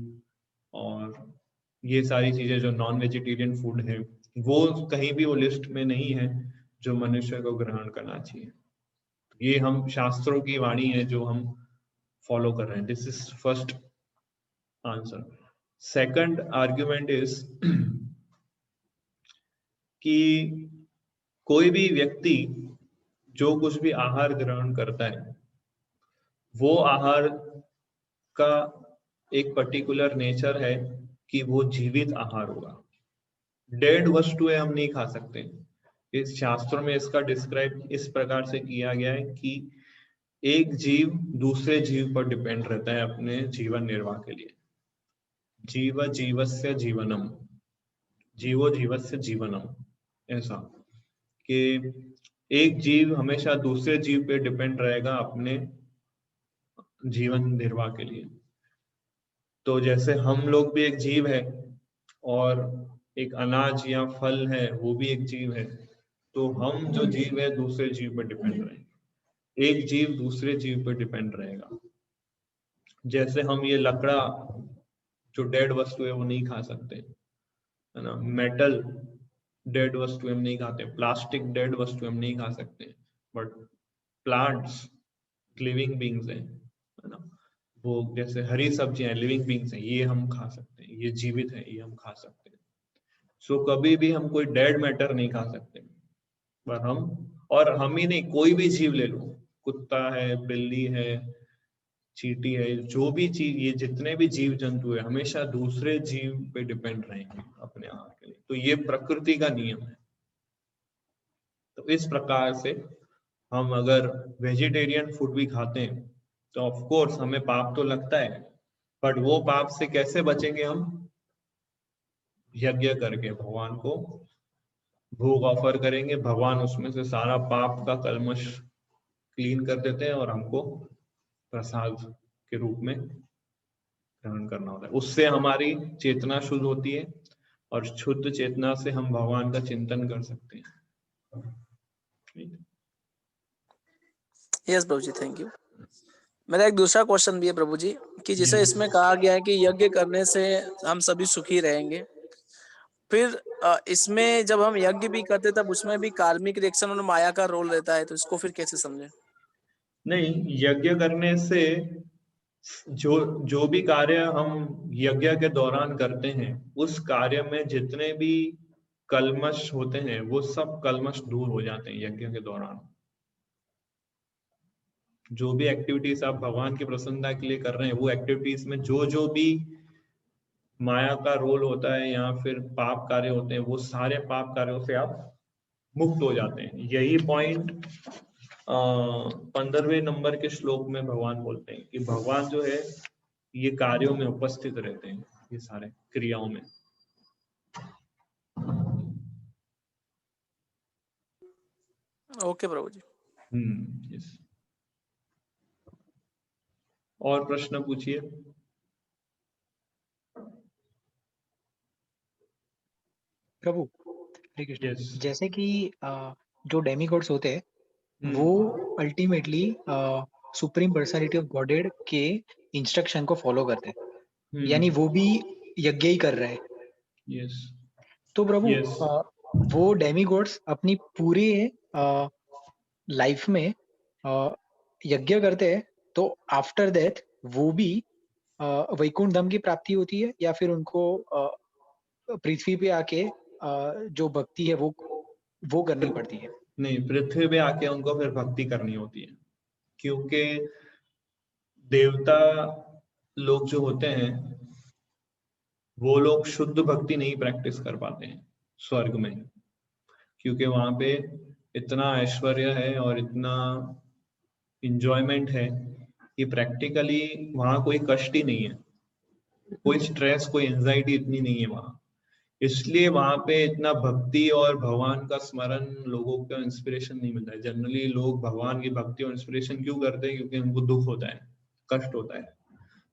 और ये सारी चीजें जो नॉन वेजिटेरियन फूड है, वो कहीं भी वो लिस्ट में नहीं है जो मनुष्य को ग्रहण करना चाहिए। ये हम शास्त्रों की वाणी है जो हम फॉलो कर रहे हैं। This is first answer. Second argument is कि कोई भी व्यक्ति जो कुछ भी आहार ग्रहण करता है वो आहार का एक पर्टिकुलर नेचर है कि वो जीवित आहार होगा। डेड वस्तुएं हम नहीं खा सकते। इस शास्त्रों में इसका डिस्क्राइब इस प्रकार से किया गया है कि एक जीव दूसरे जीव पर डिपेंड रहता है अपने जीवन निर्वाह के लिए। जीव जीवस्य जीवनम, जीवो जीवस्य जीवनम, ऐसा कि एक जीव हमेशा दूसरे जीव पे डिपेंड रहेगा अपने जीवन निर्वाह के लिए। तो जैसे हम लोग भी एक जीव है और एक अनाज या फल है वो भी एक जीव है, तो हम जो जीव है दूसरे जीव पर डिपेंड रहेंगे। एक जीव दूसरे जीव पे डिपेंड रहेगा। जैसे हम ये लकड़ा जो डेड वस्तु है वो नहीं खा सकते, है ना, मेटल डेड वस्तु हम नहीं खाते, प्लास्टिक डेड वस्तु हम नहीं खा सकते, बट प्लांट्स लिविंग बींग्स हैं, है ना, वो जैसे हरी सब्जियां लिविंग बींग्स हैं, ये हम खा सकते हैं, ये जीवित है, ये हम खा सकते हैं। सो कभी भी हम कोई डेड मैटर नहीं खा सकते, पर हम ही नहीं, कोई भी जीव ले लो, कुत्ता है, बिल्ली है, चींटी है, जो भी चीज, ये जितने भी जीव जंतु है हमेशा दूसरे जीव पे डिपेंड रहेंगे अपने आहार के लिए। तो ये प्रकृति का नियम है। तो इस प्रकार से हम अगर वेजिटेरियन फूड भी खाते हैं तो ऑफ कोर्स हमें पाप तो लगता है, बट वो पाप से कैसे बचेंगे हम? यज्ञ करके भगवान को भोग ऑफर करेंगे, भगवान उसमें से सारा पाप का कलमश क्लीन कर देते हैं और हमको प्रसाद के रूप में ग्रहण करना होता है। उससे हमारी चेतना शुद्ध होती है और शुद्ध चेतना से हम भगवान का चिंतन कर सकते हैं। Yes Prabhu ji, thank you. मेरा एक दूसरा क्वेश्चन भी है प्रभु जी, कि जिसे इसमें कहा गया है कि यज्ञ करने से हम सभी सुखी रहेंगे, फिर इसमें जब हम यज्ञ भी करते तब उसमें भी कार्मिक रिएक्शन और माया का रोल रहता है, तो इसको फिर कैसे समझें? नहीं, यज्ञ करने से जो जो भी कार्य हम यज्ञ के दौरान करते हैं, उस कार्य में जितने भी कलमश होते हैं वो सब कलमश दूर हो जाते हैं यज्ञ के दौरान। जो भी एक्टिविटीज आप भगवान की प्रसन्नता के लिए कर रहे हैं, वो एक्टिविटीज में जो जो भी माया का रोल होता है या फिर पाप कार्य होते हैं, वो सारे पाप कार्यों से आप मुक्त हो जाते हैं। यही पॉइंट 15वें नंबर के श्लोक में भगवान बोलते हैं कि भगवान जो है ये कार्यों में उपस्थित रहते हैं, ये सारे क्रियाओं में। ओके प्रभु जी। यस। और प्रश्न पूछिए। प्रभु हरे कृष्ण। यस। जैसे कि जो डेमीगॉड्स होते हैं वो ultimately supreme personality of godhead के इंस्ट्रक्शन को फॉलो करते हैं, यानी वो भी यज्ञ ही कर रहे हैं। यस। तो प्रभु Yes. वो डेमीगॉड्स अपनी पूरे लाइफ में यज्ञ करते हैं, तो आफ्टर दैट वो भी वैकुंठ धाम की प्राप्ति होती है, या फिर उनको पृथ्वी पे आके जो भक्ति है वो करनी पड़ती है? नहीं, पृथ्वी पे आके उनको फिर भक्ति करनी होती है, क्योंकि देवता लोग जो होते हैं वो लोग शुद्ध भक्ति नहीं प्रैक्टिस कर पाते हैं स्वर्ग में, क्योंकि वहां पे इतना ऐश्वर्य है और इतना इंजॉयमेंट है कि प्रैक्टिकली वहां कोई कष्ट ही नहीं है, कोई स्ट्रेस, कोई एंजाइटी इतनी नहीं है वहां। इसलिए वहां पे इतना भक्ति और भगवान का स्मरण लोगों को इंस्पिरेशन नहीं मिलता है। जनरली लोग भगवान की भक्ति और इंस्पिरेशन क्यों करते हैं? क्योंकि उनको दुख होता है, कष्ट होता है।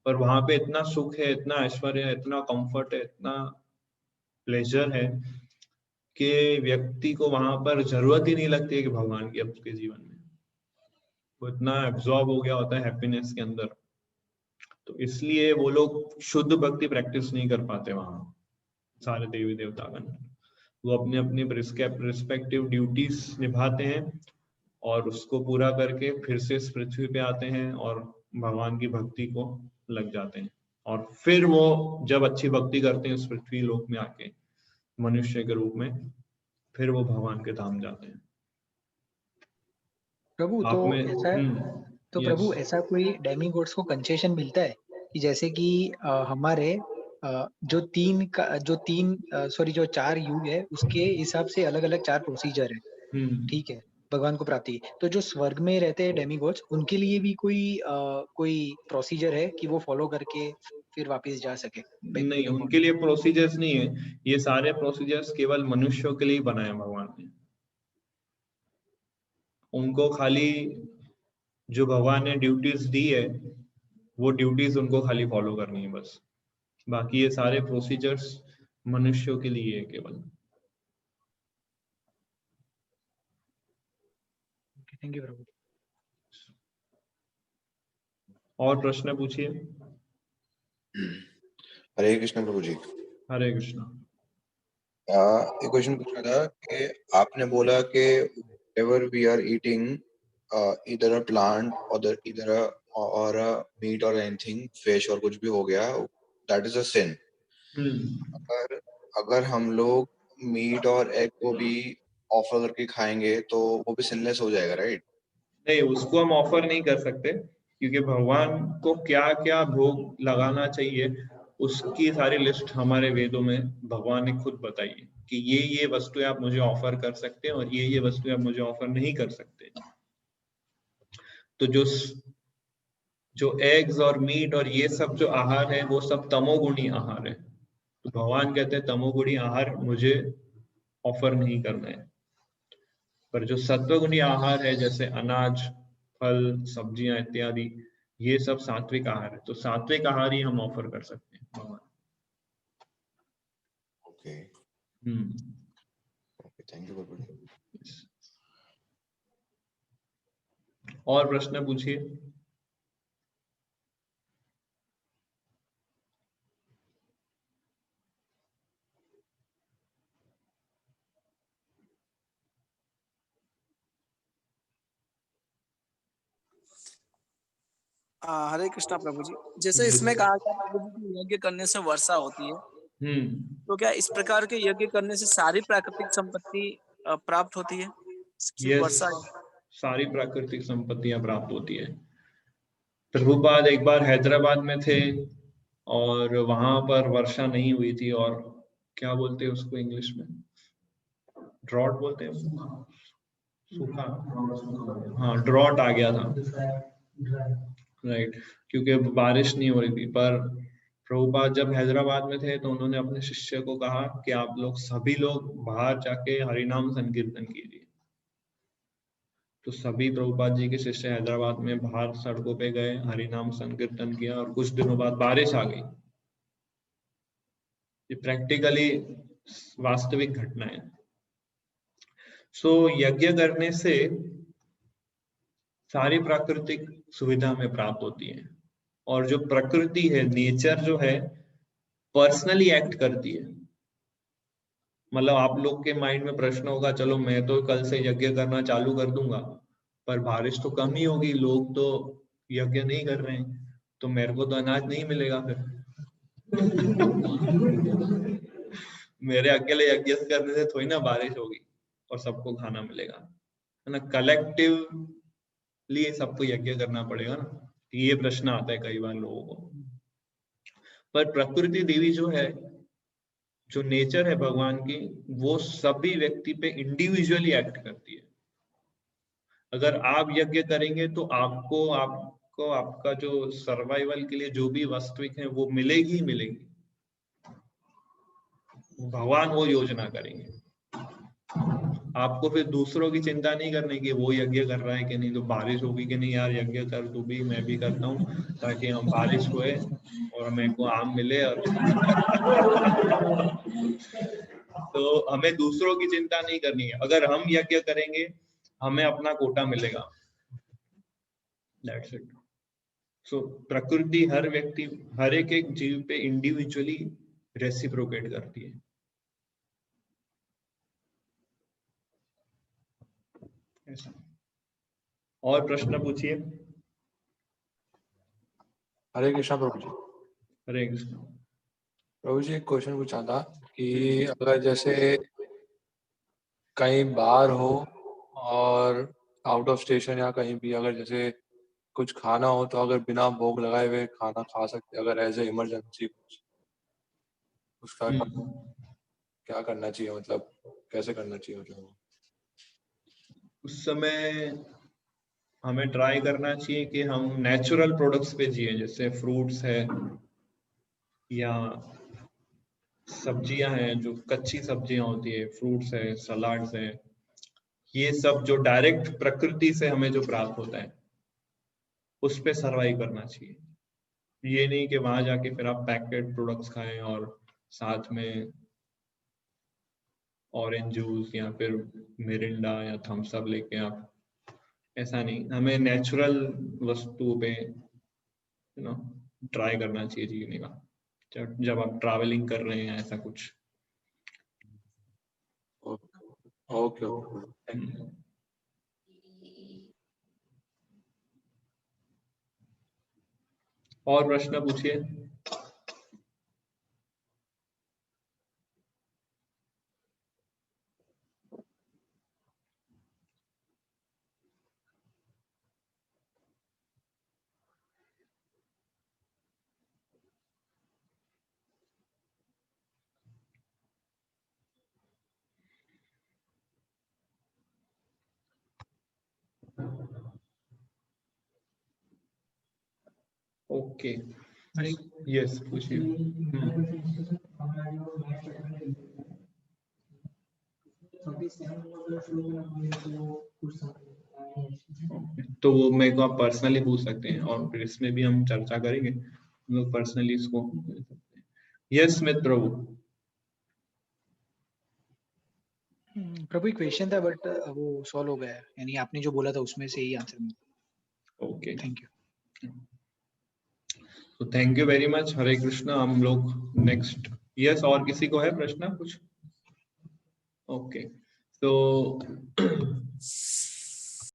पर वहां पे इतना सुख है, इतना ऐश्वर्य है, इतना कंफर्ट है, इतना प्लेजर है कि व्यक्ति को वहां पर जरूरत ही नहीं लगती है कि भगवान की उसके जीवन में। वो इतना एब्जॉर्ब हो गया होता है हैप्पीनेस के अंदर। तो इसलिए वो लोग शुद्ध भक्ति प्रैक्टिस नहीं कर पाते वहां, सारे देवी देवतागण। वो अपने अपने रिस्पेक्टिव ड्यूटीज निभाते हैं और उसको पूरा करके फिर से इस पृथ्वी पे आते हैं और भगवान की भक्ति को लग जाते हैं। और फिर वो जब अच्छी भक्ति करते हैं इस पृथ्वी लोक में आके मनुष्य के रूप में, फिर वो भगवान के धाम जाते हैं। प्रभु आप में तो यस। प्रभु ऐसा कोई डेमीगॉड्स को कंसेशन मिलता है कि जैसे कि हमारे जो 4 युग है उसके हिसाब से अलग अलग 4 प्रोसीजर है, ठीक है, भगवान को प्राप्ति। तो जो स्वर्ग में रहते हैं डेमीगॉड्स, उनके लिए भी कोई प्रोसीजर है कि वो फॉलो करके फिर वापस जा सके बैक टू नहीं, द उनके बॉडी? लिए प्रोसीजर्स नहीं है, ये सारे प्रोसीजर्स केवल मनुष्यों के लिए बनाए भगवान ने। उनको खाली जो भगवान ने ड्यूटीज दी है वो ड्यूटीज उनको खाली फॉलो करनी है बस। बाकी ये सारे प्रोसीजर्स मनुष्यों के लिए है केवल। थैंक यू प्रभु। और प्रश्न पूछिए। हरे कृष्ण प्रभु जी। हरे कृष्ण। एक क्वेश्चन पूछना था कि आपने बोला कि whatever we are eating, either a plant or a meat or anything, fish और कुछ भी हो गया, that is a sin. अगर हम लोग मीट और एग को भी ऑफर करके खाएंगे तो वो भी सिनलेस हो जाएगा, राइट? नहीं, उसको हम ऑफर नहीं कर सकते, क्योंकि भगवान को क्या क्या भोग लगाना चाहिए उसकी सारी लिस्ट हमारे वेदों में भगवान ने खुद बताई है कि ये वस्तुएं आप मुझे ऑफर कर सकते हैं और ये वस्तुएं आप मुझे ऑफर नहीं कर सकते। तो जो एग्स और मीट और ये सब जो आहार है वो सब तमोगुणी आहार है, तो भगवान कहते हैं तमोगुणी आहार मुझे ऑफर नहीं करना है। पर जो सत्वगुणी आहार है जैसे अनाज, फल, सब्जियां इत्यादि, ये सब सात्विक आहार है, तो सात्विक आहार ही हम ऑफर कर सकते हैं भगवान। ओके, थैंक यू प्रभु जी। और प्रश्न पूछिए। हरे कृष्णा प्रभु जी। जैसे इसमें कहा गया प्रभु जी कि यज्ञ करने से वर्षा होती है, तो क्या इस प्रकार के यज्ञ करने से सारी प्राकृतिक संपत्ति प्राप्त होती है? वर्षा सारी प्राकृतिक संपत्तियां प्राप्त होती है। प्रभुपाद एक बार हैदराबाद में थे और वहां पर वर्षा नहीं हुई थी, और क्या बोलते हैं उसको इंग्लिश में, ड्रॉट बोलते हैं, सूखा, हाँ ड्रॉट आ गया था, राइट, क्योंकि बारिश नहीं हो रही थी। पर प्रभुपाद जब हैदराबाद में थे तो उन्होंने अपने शिष्य को कहा कि आप लोग सभी लोग बाहर जाके हरिनाम संकीर्तन कीजिए। तो सभी प्रभुपाद जी के शिष्य हैदराबाद में बाहर सड़कों पे गए, हरिनाम संकीर्तन किया, और कुछ दिनों बाद बारिश आ गई। ये प्रैक्टिकली वास्तविक घटना है। सो यज्ञ करने से सारी प्राकृतिक सुविधा हमें प्राप्त होती है, और जो प्रकृति है, नेचर जो है, पर्सनली एक्ट करती है। मतलब आप लोग के माइंड में प्रश्न होगा, चलो मैं तो कल से यज्ञ करना चालू कर दूंगा, पर बारिश तो कम ही होगी, लोग तो यज्ञ नहीं कर रहे हैं, तो मेरे को तो अनाज नहीं मिलेगा फिर। मेरे अकेले यज्ञ करने से थोड़ी ना बारिश होगी और सबको खाना मिलेगा, है ना। कलेक्टिवली सबको यज्ञ करना पड़ेगा ना। ये प्रश्न आता है कई बार लोगों को। पर प्रकृति देवी जो है, जो नेचर है भगवान की, वो सभी व्यक्ति पे इंडिविजुअली एक्ट करती है। अगर आप यज्ञ करेंगे तो आपको आपका जो सर्वाइवल के लिए जो भी वास्तविक है वो मिलेगी ही मिलेगी। भगवान वो योजना करेंगे। आपको फिर दूसरों की चिंता नहीं करनी कि वो यज्ञ कर रहा है कि नहीं, तो बारिश होगी कि नहीं, यार यज्ञ कर तू भी, मैं भी करता हूँ, ताकि हम बारिश होए और हमें को आम मिले। और तो हमें दूसरों की चिंता नहीं करनी है। अगर हम यज्ञ करेंगे हमें अपना कोटा मिलेगा। That's it. So, प्रकृति हर व्यक्ति, हर एक जीव पे इंडिविजुअली रेसिप्रोकेट करती है। ऐसा। और प्रश्न पूछिए। हरे कृष्णा प्रभु जी। हरे कृष्ण प्रभु जी, एक क्वेश्चन पूछा था कि अगर जैसे कहीं बाहर हो और आउट ऑफ स्टेशन या कहीं भी अगर जैसे कुछ खाना हो, तो अगर बिना भोग लगाए हुए खाना खा सकते, अगर एज ए इमरजेंसी उसका क्या करना चाहिए, मतलब कैसे करना चाहिए, मतलब उस समय हमें ट्राई करना चाहिए कि हम नेचुरल प्रोडक्ट्स पे जिए, जैसे फ्रूट्स है या सब्जियां हैं, जो कच्ची सब्जियां होती है, फ्रूट्स है, सलाड्स है, ये सब जो डायरेक्ट प्रकृति से हमें जो प्राप्त होता है उस पे सर्वाइव करना चाहिए। ये नहीं कि वहां जाके फिर आप पैकेट प्रोडक्ट्स खाएं और साथ में ऑरेंज जूस या फिर मिरिंडा या थम्स अप लेके आप, ऐसा नहीं। हमें नेचुरल वस्तुओं पे ट्राई करना चाहिए जीने का जब आप ट्रैवलिंग कर रहे हैं, ऐसा कुछ। Okay thank you. और प्रश्न पूछिए। ओके, यस पूछिए। तो वो मेरे को आप पर्सनली पूछ सकते हैं और फिर इसमें भी हम चर्चा करेंगे, हम लोग पर्सनली इसको। यस स्मिथ प्रभु। प्रभु एक क्वेश्चन था बट वो सॉल्व हो गया है, यानी आपने जो बोला था उसमें से ही आंसर मिला। Okay, thank you. तो थैंक यू वेरी मच। हरे कृष्णा। हम लोग नेक्स्ट। यस, और किसी को है प्रश्न कुछ? ओके, तो